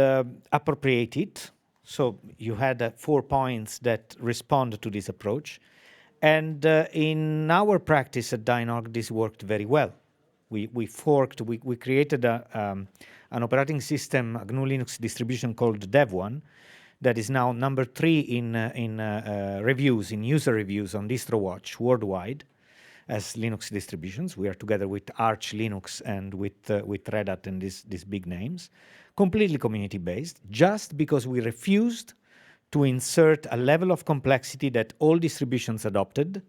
appropriate it. So you had 4 points that respond to this approach. And in our practice at Dynorg, this worked very well. We created an operating system, a GNU Linux distribution called Dev1, that is now number 3 in reviews, in user reviews on DistroWatch worldwide as Linux distributions. We are together with Arch Linux and with Red Hat and these big names, completely community-based, just because we refused to insert a level of complexity that all distributions adopted,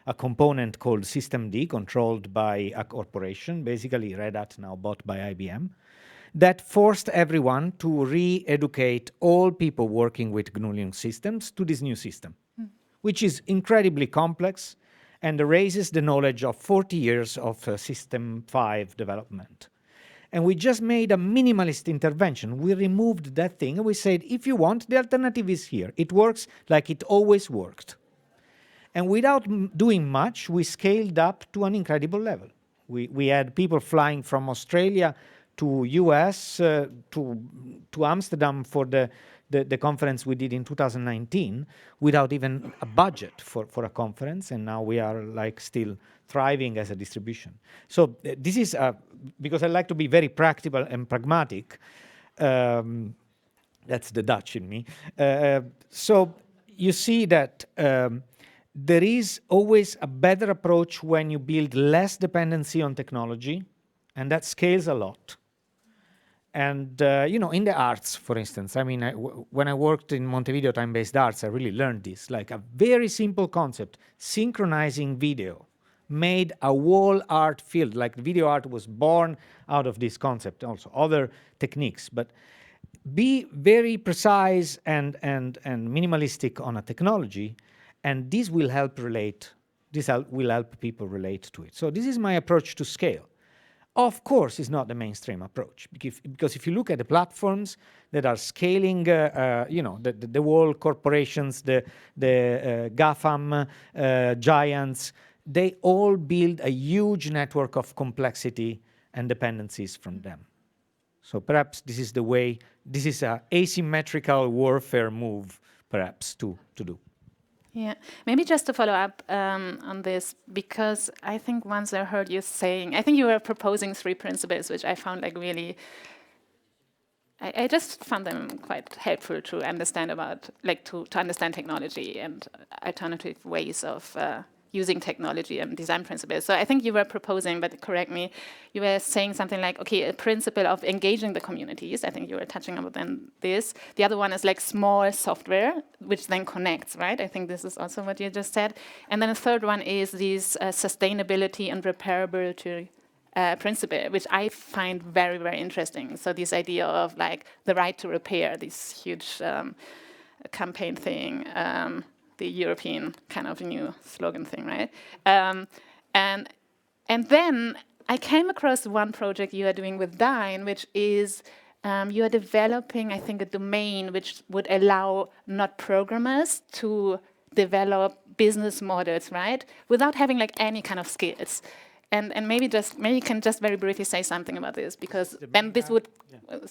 a component called systemd, controlled by a corporation, basically Red Hat, now bought by IBM, that forced everyone to re-educate all people working with GNU Linux systems to this new system, which is incredibly complex and raises the knowledge of 40 years of System 5 development. And we just made a minimalist intervention. We removed that thing and we said, if you want, the alternative is here. It works like it always worked. And without doing much, we scaled up to an incredible level. We had people flying from Australia to US, to Amsterdam for the conference we did in 2019 without even a budget for a conference, and now we are like still thriving as a distribution. So this is, because I like to be very practical and pragmatic, that's the Dutch in me. So you see that there is always a better approach when you build less dependency on technology, and that scales a lot. And, in the arts, for instance, I mean, when I worked in Montevideo time-based arts, I really learned this, like a very simple concept, synchronizing video, made a whole art field, like video art was born out of this concept, also other techniques, but be very precise and minimalistic on a technology, and this will help will help people relate to it. So this is my approach to scale. Of course, it's not the mainstream approach, because if you look at the platforms that are scaling, the world corporations, the GAFAM giants, they all build a huge network of complexity and dependencies from them. So perhaps this is the way, this is an asymmetrical warfare move, perhaps, to do. Yeah, maybe just to follow up on this, because I think once I heard you saying, I think you were proposing 3 principles, which I found like really, I just found them quite helpful to understand about, like to understand technology and alternative ways of using technology and design principles. So I think you were proposing, but correct me, you were saying something like, okay, a principle of engaging the communities. I think you were touching on then this. The other one is like small software, which then connects, right? I think this is also what you just said. And then the third one is these sustainability and repairability principle, which I find very, very interesting. So this idea of like the right to repair, this huge campaign thing, the European kind of new slogan thing, right? And then I came across one project you are doing with Dyn, which is you are developing, I think, a domain which would allow not programmers to develop business models, right? Without having like any kind of skills. And maybe you can just very briefly say something about this, because then this would,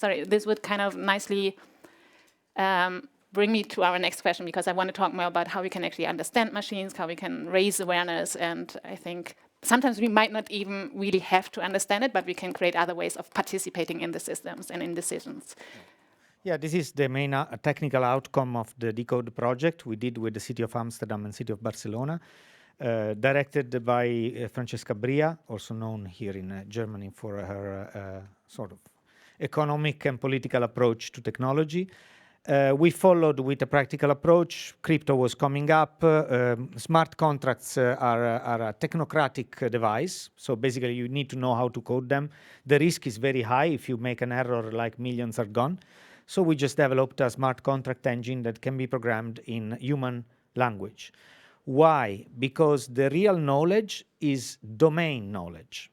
this would kind of nicely bring me to our next question, because I want to talk more about how we can actually understand machines, how we can raise awareness, and I think sometimes we might not even really have to understand it, but we can create other ways of participating in the systems and in decisions. Yeah, this is the main technical outcome of the Decode project we did with the City of Amsterdam and City of Barcelona. Directed by Francesca Bria, also known here in Germany for her sort of economic and political approach to technology. We followed with a practical approach. Crypto was coming up. Smart contracts are a technocratic device. So basically, you need to know how to code them. The risk is very high. If you make an error, like millions are gone. So we just developed a smart contract engine that can be programmed in human language. Why? Because the real knowledge is domain knowledge.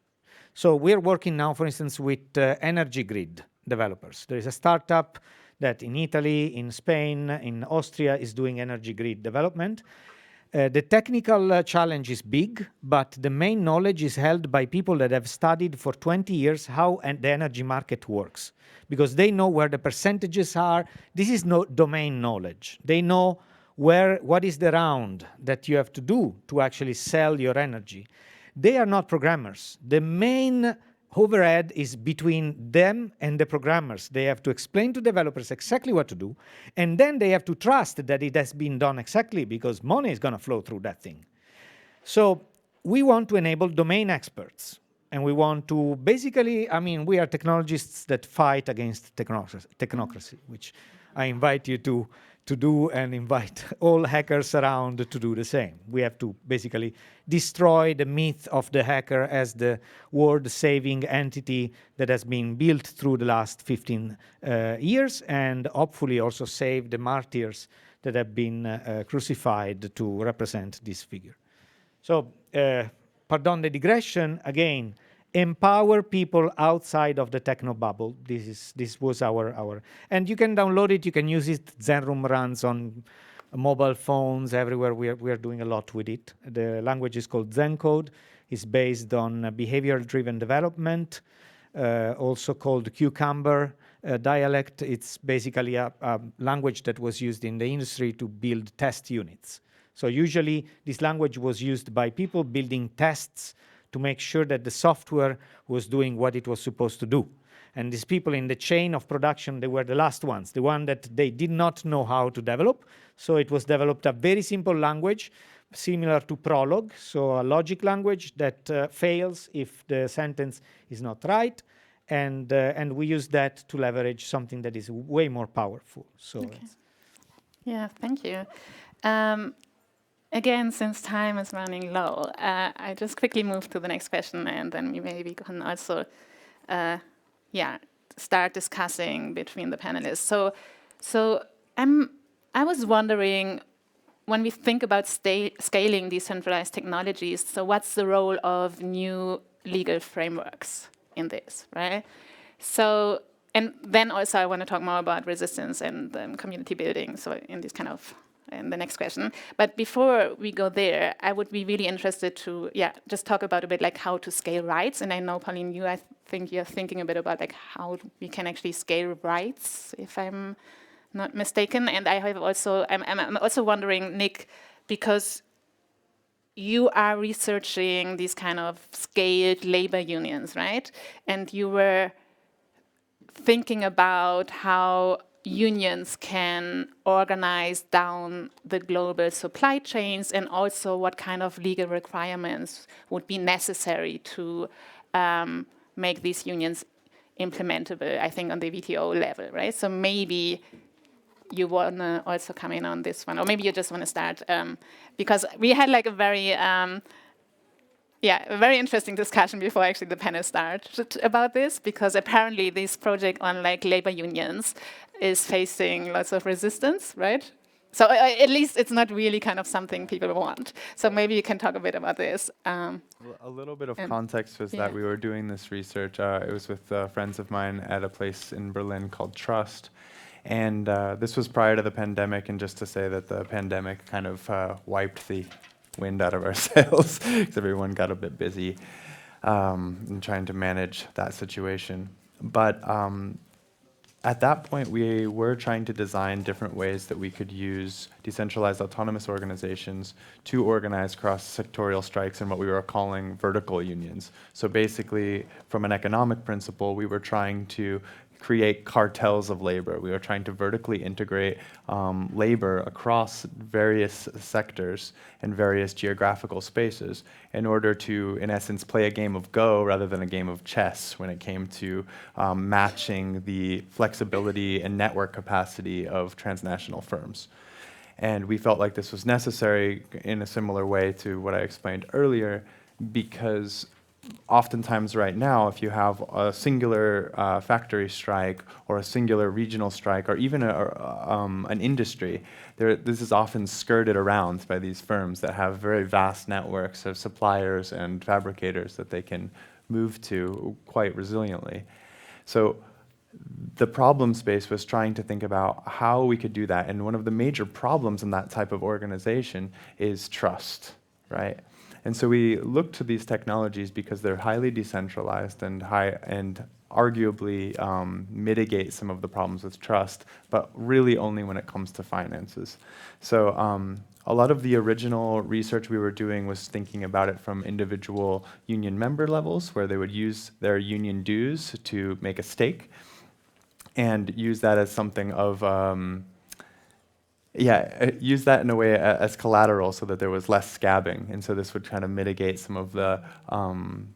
So we're working now, for instance, with energy grid developers. There is a startup that in Italy, in Spain, in Austria is doing energy grid development. The technical challenge is big, but the main knowledge is held by people that have studied for 20 years how the energy market works, because they know where the percentages are. This is no domain knowledge. They know what is the round that you have to do to actually sell your energy. They are not programmers. The main overhead is between them and the programmers. They have to explain to developers exactly what to do, and then they have to trust that it has been done exactly, because money is going to flow through that thing. So we want to enable domain experts, and we want to basically, I mean, we are technologists that fight against technocracy, which I invite you to do, and invite all hackers around to do the same. We have to basically destroy the myth of the hacker as the world-saving entity that has been built through the last 15 years, and hopefully also save the martyrs that have been crucified to represent this figure. So, pardon the digression, again, empower people outside of the techno bubble. This was our, and you can download it, you can use it. Zenroom runs on mobile phones everywhere. We are doing a lot with it. The language is called Zencode. It's based on behavior-driven development, also called Cucumber dialect. It's basically a language that was used in the industry to build test units. So usually this language was used by people building tests to make sure that the software was doing what it was supposed to do. And these people in the chain of production, they were the last ones, the one that they did not know how to develop. So it was developed a very simple language, similar to Prolog, so a logic language that fails if the sentence is not right. And we use that to leverage something that is way more powerful. So okay. Yeah, thank you. Again, since time is running low, I just quickly move to the next question, and then we maybe can also, start discussing between the panelists. So I was wondering, when we think about scaling decentralized technologies, so what's the role of new legal frameworks in this, right? So, and then also I want to talk more about resistance and community building, so in these kind of in the next question. But before we go there, I would be really interested to, just talk about a bit like how to scale rights. And I know, Paulien, I think you're thinking a bit about like how we can actually scale rights, if I'm not mistaken. And I have also, I'm also wondering, Nick, because you are researching these kind of scaled labor unions, right? And you were thinking about how unions can organize down the global supply chains, and also what kind of legal requirements would be necessary to make these unions implementable, I think, on the WTO level, right? So maybe you want to also come in on this one, or maybe you just want to start, because we had like a very interesting discussion before actually the panel started about this, because apparently this project on like labor unions is facing lots of resistance, right? So at least it's not really kind of something people want. So maybe you can talk a bit about this. A little bit of context was that we were doing this research. It was with friends of mine at a place in Berlin called Trust. And this was prior to the pandemic, and just to say that the pandemic kind of wiped the wind out of our sails, because everyone got a bit busy in trying to manage that situation. But at that point, we were trying to design different ways that we could use decentralized autonomous organizations to organize cross-sectorial strikes in what we were calling vertical unions. So basically, from an economic principle, we were trying to create cartels of labor. We were trying to vertically integrate labor across various sectors and various geographical spaces in order to, in essence, play a game of Go rather than a game of chess when it came to matching the flexibility and network capacity of transnational firms. And we felt like this was necessary in a similar way to what I explained earlier, because oftentimes right now, if you have a singular factory strike or a singular regional strike, or even an industry, this is often skirted around by these firms that have very vast networks of suppliers and fabricators that they can move to quite resiliently. So the problem space was trying to think about how we could do that. And one of the major problems in that type of organization is trust, right? And so we look to these technologies because they're highly decentralized and arguably mitigate some of the problems with trust, but really only when it comes to finances. So a lot of the original research we were doing was thinking about it from individual union member levels, where they would use their union dues to make a stake and use that as something of use that in a way as collateral so that there was less scabbing. And so this would kind of mitigate some of the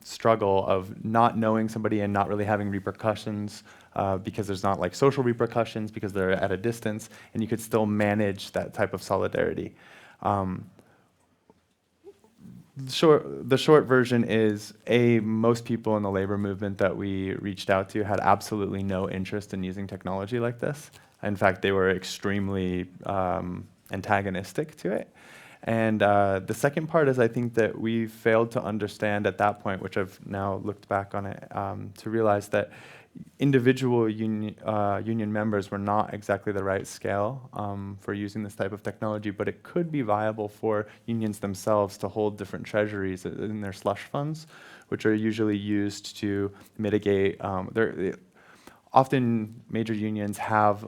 struggle of not knowing somebody and not really having repercussions because there's not like social repercussions because they're at a distance, and you could still manage that type of solidarity. The short version is, most people in the labor movement that we reached out to had absolutely no interest in using technology like this. In fact, they were extremely antagonistic to it. And the second part is, I think that we failed to understand at that point, which I've now looked back on it, to realize that individual union members were not exactly the right scale for using this type of technology, but it could be viable for unions themselves to hold different treasuries in their slush funds, which are usually used to mitigate often major unions have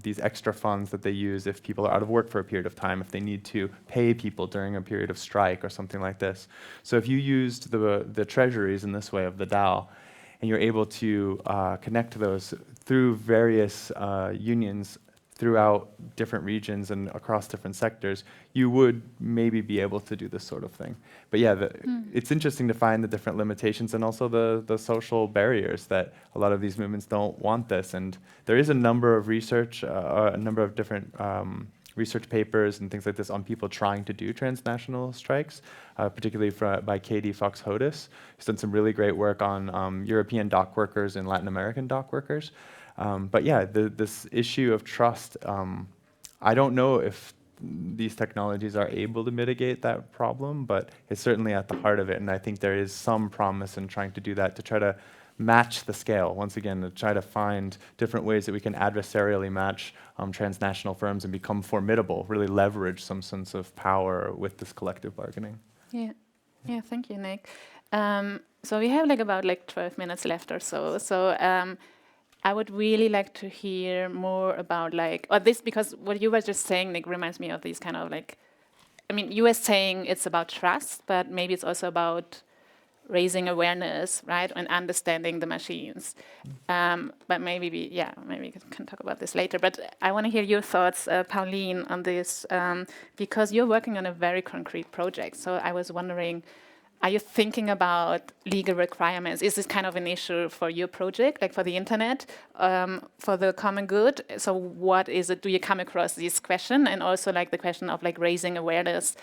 these extra funds that they use if people are out of work for a period of time, if they need to pay people during a period of strike or something like this. So if you used the treasuries in this way of the DAO, and you're able to connect to those through various unions throughout different regions and across different sectors, you would maybe be able to do this sort of thing. But yeah, it's interesting to find the different limitations and also the social barriers that a lot of these movements don't want this. And there is a number of research, a number of different research papers and things like this on people trying to do transnational strikes, particularly by Katie Fox-Houde, who's done some really great work on European dock workers and Latin American dock workers. But yeah, this issue of trust, I don't know if these technologies are able to mitigate that problem, but it's certainly at the heart of it. And I think there is some promise in trying to do that, to try to match the scale, once again, to try to find different ways that we can adversarially match transnational firms and become formidable, really leverage some sense of power with this collective bargaining. Yeah, yeah. Thank you, Nick. So we have about 12 minutes left or so. So I would really like to hear more about or this, because what you were just saying, Nick, reminds me of these kind of I mean, you were saying it's about trust, but maybe it's also about raising awareness, right, and understanding the machines. But maybe we can talk about this later. But I want to hear your thoughts, Paulien, on this, because you're working on a very concrete project. So I was wondering, are you thinking about legal requirements? Is this kind of an issue for your project, for the internet, for the common good? So what is it? Do you come across this question? And also the question of raising awareness,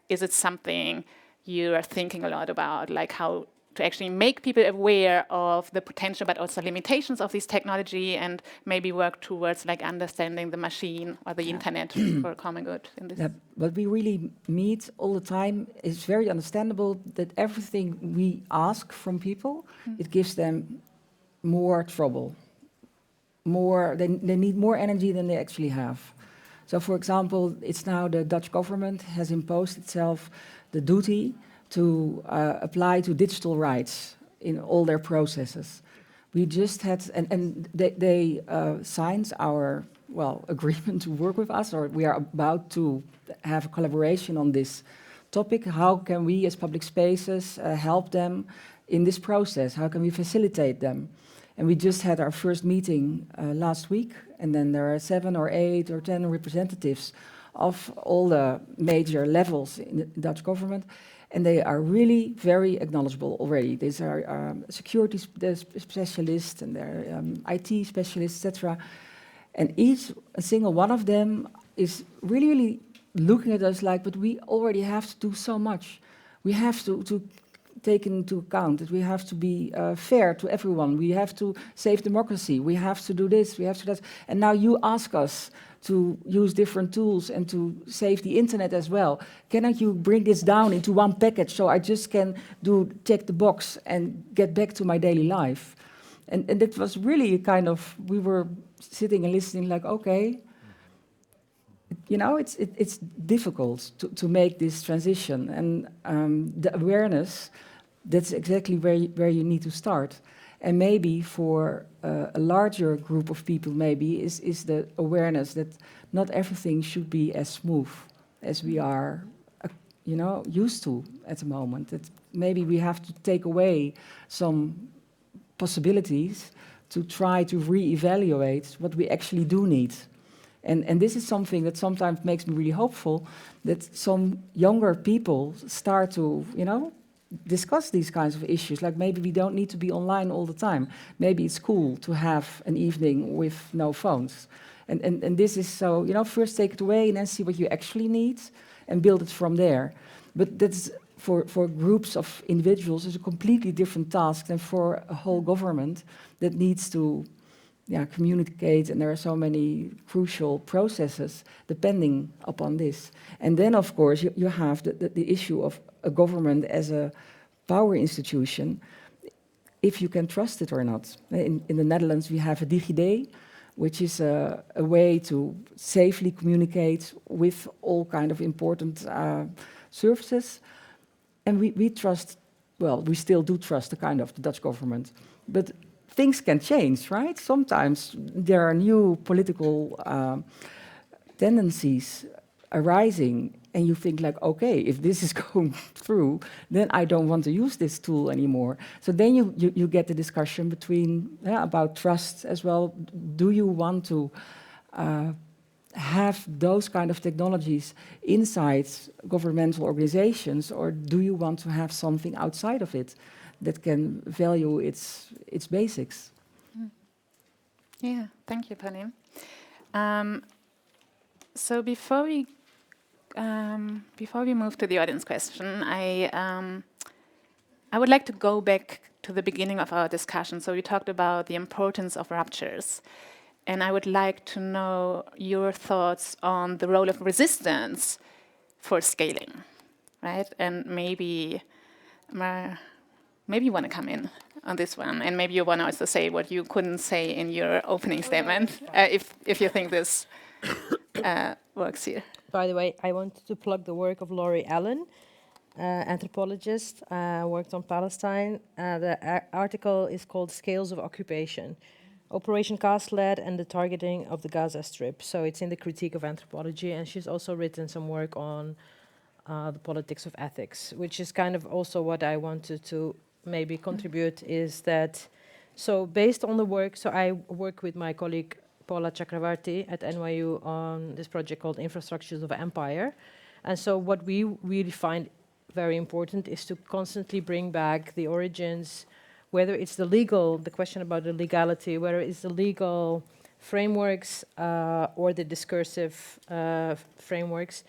is it something you are thinking a lot about, how to actually make people aware of the potential but also limitations of this technology, and maybe work towards understanding the machine or the internet for common good in this? Yeah, what we really meet all the time is very understandable that everything we ask from people, it gives them more trouble. They need more energy than they actually have. So for example, it's now the Dutch government has imposed itself the duty to apply to digital rights in all their processes. We just had, and they signed our, agreement to work with us, or we are about to have a collaboration on this topic. How can we as public spaces help them in this process? How can we facilitate them? And we just had our first meeting last week, and then there are 7 or 8 or 10 representatives of all the major levels in the Dutch government, and they are really very acknowledgeable already. These are security specialists and they're IT specialists, etc. And each single one of them is really, really looking at us but we already have to do so much. We have to take into account that we have to be fair to everyone. We have to save democracy. We have to do this. We have to do that. And now you ask us to use different tools and to save the internet as well. Cannot you bring this down into one package so I just can check the box and get back to my daily life? And it was really kind of, we were sitting and listening okay, it's difficult to make this transition. And the awareness, that's exactly where you need to start. And maybe for a larger group of people, maybe is the awareness that not everything should be as smooth as we are, used to at the moment. That maybe we have to take away some possibilities to try to re-evaluate what we actually do need. And this is something that sometimes makes me really hopeful, that some younger people start to, discuss these kinds of issues. Maybe we don't need to be online all the time. Maybe it's cool to have an evening with no phones. And this is so, first take it away and then see what you actually need and build it from there. But that's for groups of individuals is a completely different task than for a whole government that needs to communicate, and there are so many crucial processes depending upon this. And then, of course, you have the issue of a government as a power institution, if you can trust it or not. In the Netherlands, we have a DigiD, which is a way to safely communicate with all kind of important services. And we trust, we still do trust the Dutch government. But things can change, right? Sometimes there are new political tendencies arising, and you think okay, if this is going through, then I don't want to use this tool anymore. So then you get the discussion between about trust as well. Do you want to have those kind of technologies inside governmental organizations, or do you want to have something outside of it that can value its basics? Yeah, thank you, Paulien. So before we move to the audience question, I would like to go back to the beginning of our discussion. So we talked about the importance of ruptures. and I would like to know your thoughts on the role of resistance for scaling, right? And maybe you want to come in on this one, and maybe you want to also say what you couldn't say in your opening statement, if you think this works here. By the way, I wanted to plug the work of Laurie Allen, anthropologist, worked on Palestine. The article is called Scales of Occupation, Operation Cast-Lead and the Targeting of the Gaza Strip. So it's in the critique of anthropology, and she's also written some work on the politics of ethics, which is kind of also what I wanted to maybe contribute, is that, so based on the work, so I work with my colleague Paula Chakravarti at NYU on this project called Infrastructures of Empire. And so what we really find very important is to constantly bring back the origins, whether it's the question about the legality, whether it's the legal frameworks or the discursive frameworks.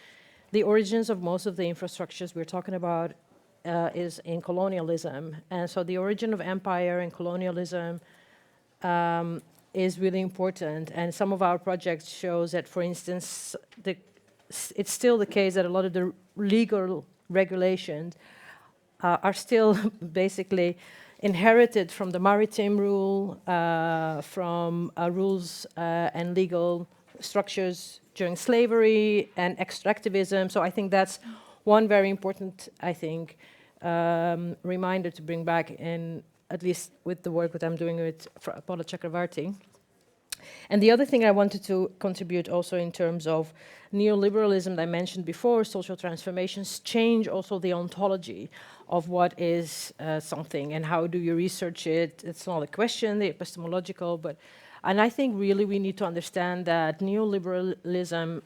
The origins of most of the infrastructures we're talking about is in colonialism. And so the origin of empire and colonialism is really important. And some of our projects shows that, for instance, it's still the case that a lot of the legal regulations are still basically inherited from the maritime rule, from rules and legal structures during slavery and extractivism. So I think that's one very important, I think, reminder to bring back in, at least with the work that I'm doing with Paula Chakravarti. And the other thing I wanted to contribute also in terms of neoliberalism that I mentioned before, social transformations change also the ontology of what is something and how do you research it. It's not a question, the epistemological, and I think really we need to understand that neoliberalism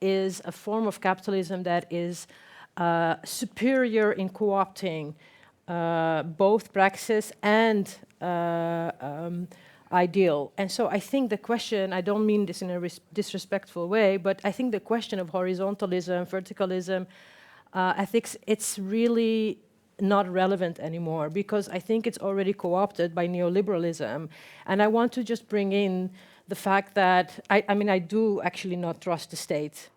is a form of capitalism that is superior in co-opting both praxis and ideal. And so I think the question, I don't mean this in a disrespectful way, but I think the question of horizontalism, verticalism, ethics, it's really not relevant anymore, because I think it's already co-opted by neoliberalism. And I want to just bring in the fact that, I mean, I do actually not trust the state.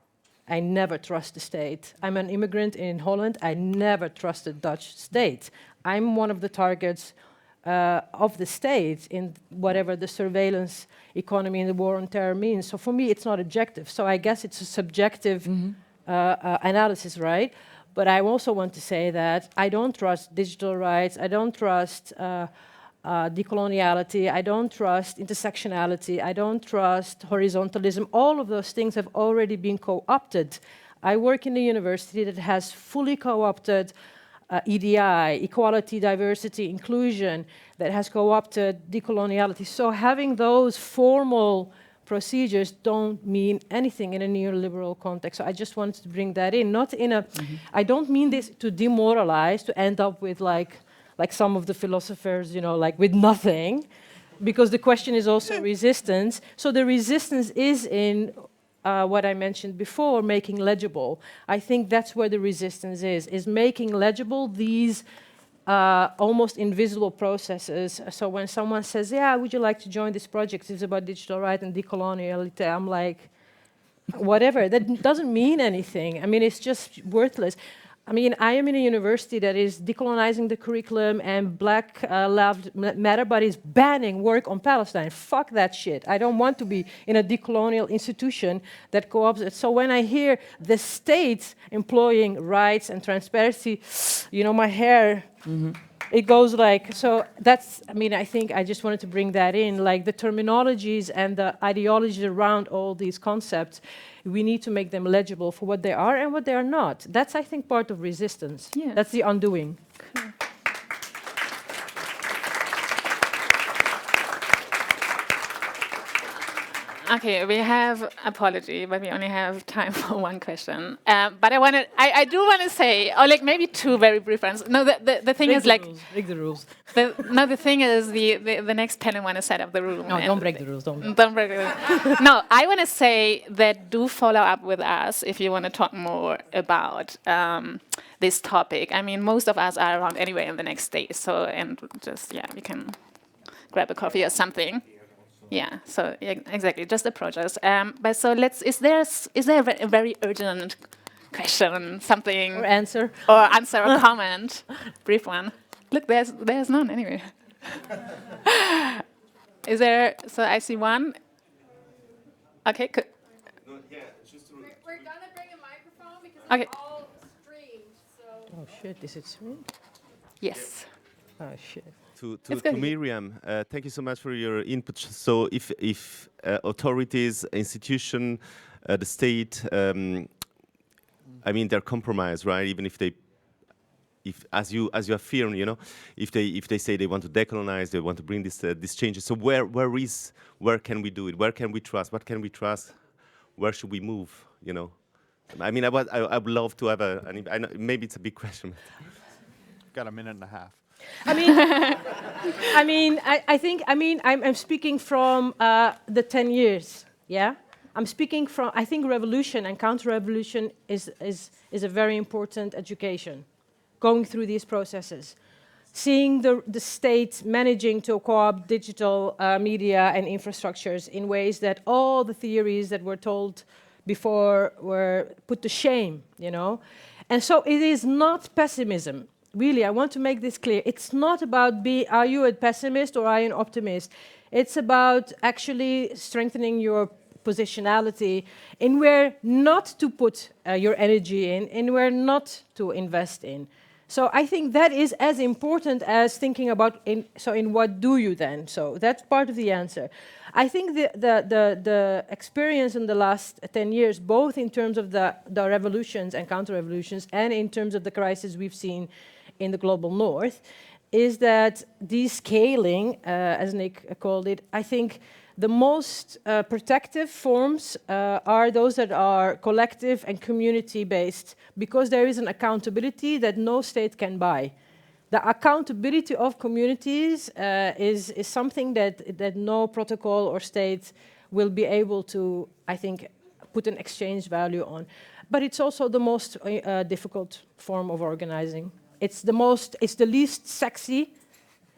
I never trust the state. I'm an immigrant in Holland. I never trusted Dutch state. I'm one of the targets of the state in whatever the surveillance economy and the war on terror means. So for me, it's not objective. So I guess it's a subjective analysis, right? But I also want to say that I don't trust digital rights. I don't trust decoloniality. I don't trust intersectionality. I don't trust horizontalism. All of those things have already been co-opted. I work in a university that has fully co-opted EDI, equality, diversity, inclusion, that has co-opted decoloniality. So having those formal procedures don't mean anything in a neoliberal context. So I just wanted to bring that in, not in a, I don't mean this to demoralize, to end up with like some of the philosophers, you know, like with nothing, because the question is also resistance. So the resistance is in what I mentioned before, making legible. I think that's where the resistance is making legible these almost invisible processes. So when someone says, yeah, would you like to join this project? It's about digital right and decoloniality. I'm like, whatever, that doesn't mean anything. I mean, it's just worthless. I mean, I am in a university that is decolonizing the curriculum and Black Lives Matter, but is banning work on Palestine. Fuck that shit. I don't want to be in a decolonial institution that co-opts it. So when I hear the state employing rights and transparency, you know, my hair, it goes like, so that's, I mean, I think I just wanted to bring that in, like the terminologies and the ideology around all these concepts, we need to make them legible for what they are and what they are not. That's, I think, part of resistance. Yes. That's the undoing. Cool. Okay, we have apology, but we only have time for one question. But I do want to say, or like maybe two very brief ones. No, the thing is like, break the rules. The thing is the next panel want to set up the room. No, don't break the rules. Don't break the rules. No, I want to say that do follow up with us if you want to talk more about this topic. I mean, most of us are around anyway in the next day, so and just we can grab a coffee or something. Yeah, so exactly, just approach us. But so is there a very urgent question, something Or answer. or answer or comment, brief one? Look, there's none anyway. Is there? So I see one. Okay, good. We're gonna bring a microphone because Okay. it's all streamed. So Oh shit, is it streamed? Yes. Oh shit. It's To good. Miriyam, thank you so much for your input. So if authorities, institution, the state, I mean, they're compromised, right? Even if they, as you affirm, you know, if they say they want to decolonize, they want to bring these changes. So where can we do it? Where can we trust? What can we trust? Where should we move? You know, I mean, I would love to have I know, maybe it's a big question. Got a minute and a half. I'm speaking from the 10 years, yeah? I'm speaking from, I think revolution and counter-revolution is a very important education, going through these processes. Seeing the state managing to co-opt digital media and infrastructures in ways that all the theories that were told before were put to shame, you know? And so it is not pessimism. Really, I want to make this clear. It's not about are you a pessimist or are you an optimist? It's about actually strengthening your positionality in where not to put your energy in and where not to invest in. So I think that is as important as thinking about in what do you then? So that's part of the answer. I think the experience in the last 10 years, both in terms of the revolutions and counter-revolutions and in terms of the crisis we've seen in the global north, is that descaling, as Nick called it, I think the most protective forms are those that are collective and community-based, because there is an accountability that no state can buy. The accountability of communities is something that no protocol or state will be able to, I think, put an exchange value on. But it's also the most difficult form of organizing. It's the least sexy.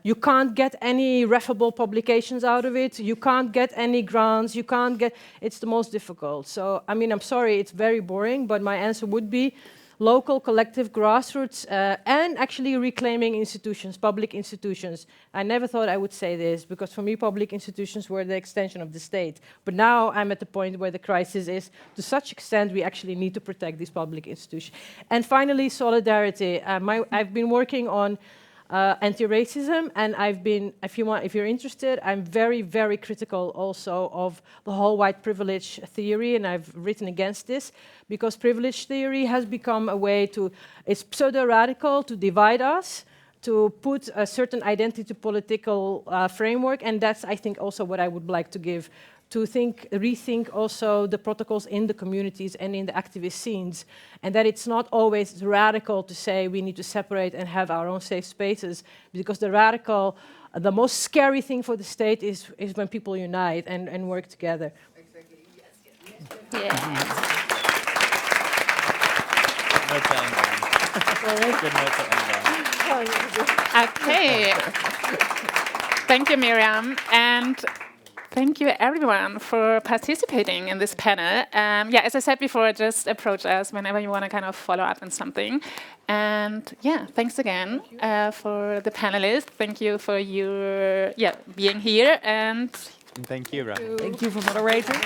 You can't get any referable publications out of it. You can't get any grants. It's the most difficult. So, I mean, I'm sorry, it's very boring, but my answer would be local, collective, grassroots, and actually reclaiming institutions, public institutions. I never thought I would say this, because for me, public institutions were the extension of the state. But now I'm at the point where the crisis is to such extent we actually need to protect these public institutions. And finally, solidarity. I've been working on anti-racism, and if you're interested, I'm very, very critical also of the whole white privilege theory, and I've written against this, because privilege theory has become a way it's pseudo-radical to divide us, to put a certain identity political framework, and that's, I think, also what I would like to give, to rethink also the protocols in the communities and in the activist scenes, and that it's not always radical to say we need to separate and have our own safe spaces, because the most scary thing for the state is when people unite and work together. exactly. Yes. Good note to end on. Okay. Thank you, Miriyam, and thank you, everyone, for participating in this panel. Yeah, as I said before, just approach us whenever you want to kind of follow up on something. And yeah, thanks again for the panelists. Thank you for your being here. And Thank you, Rahel. Thank you for moderating.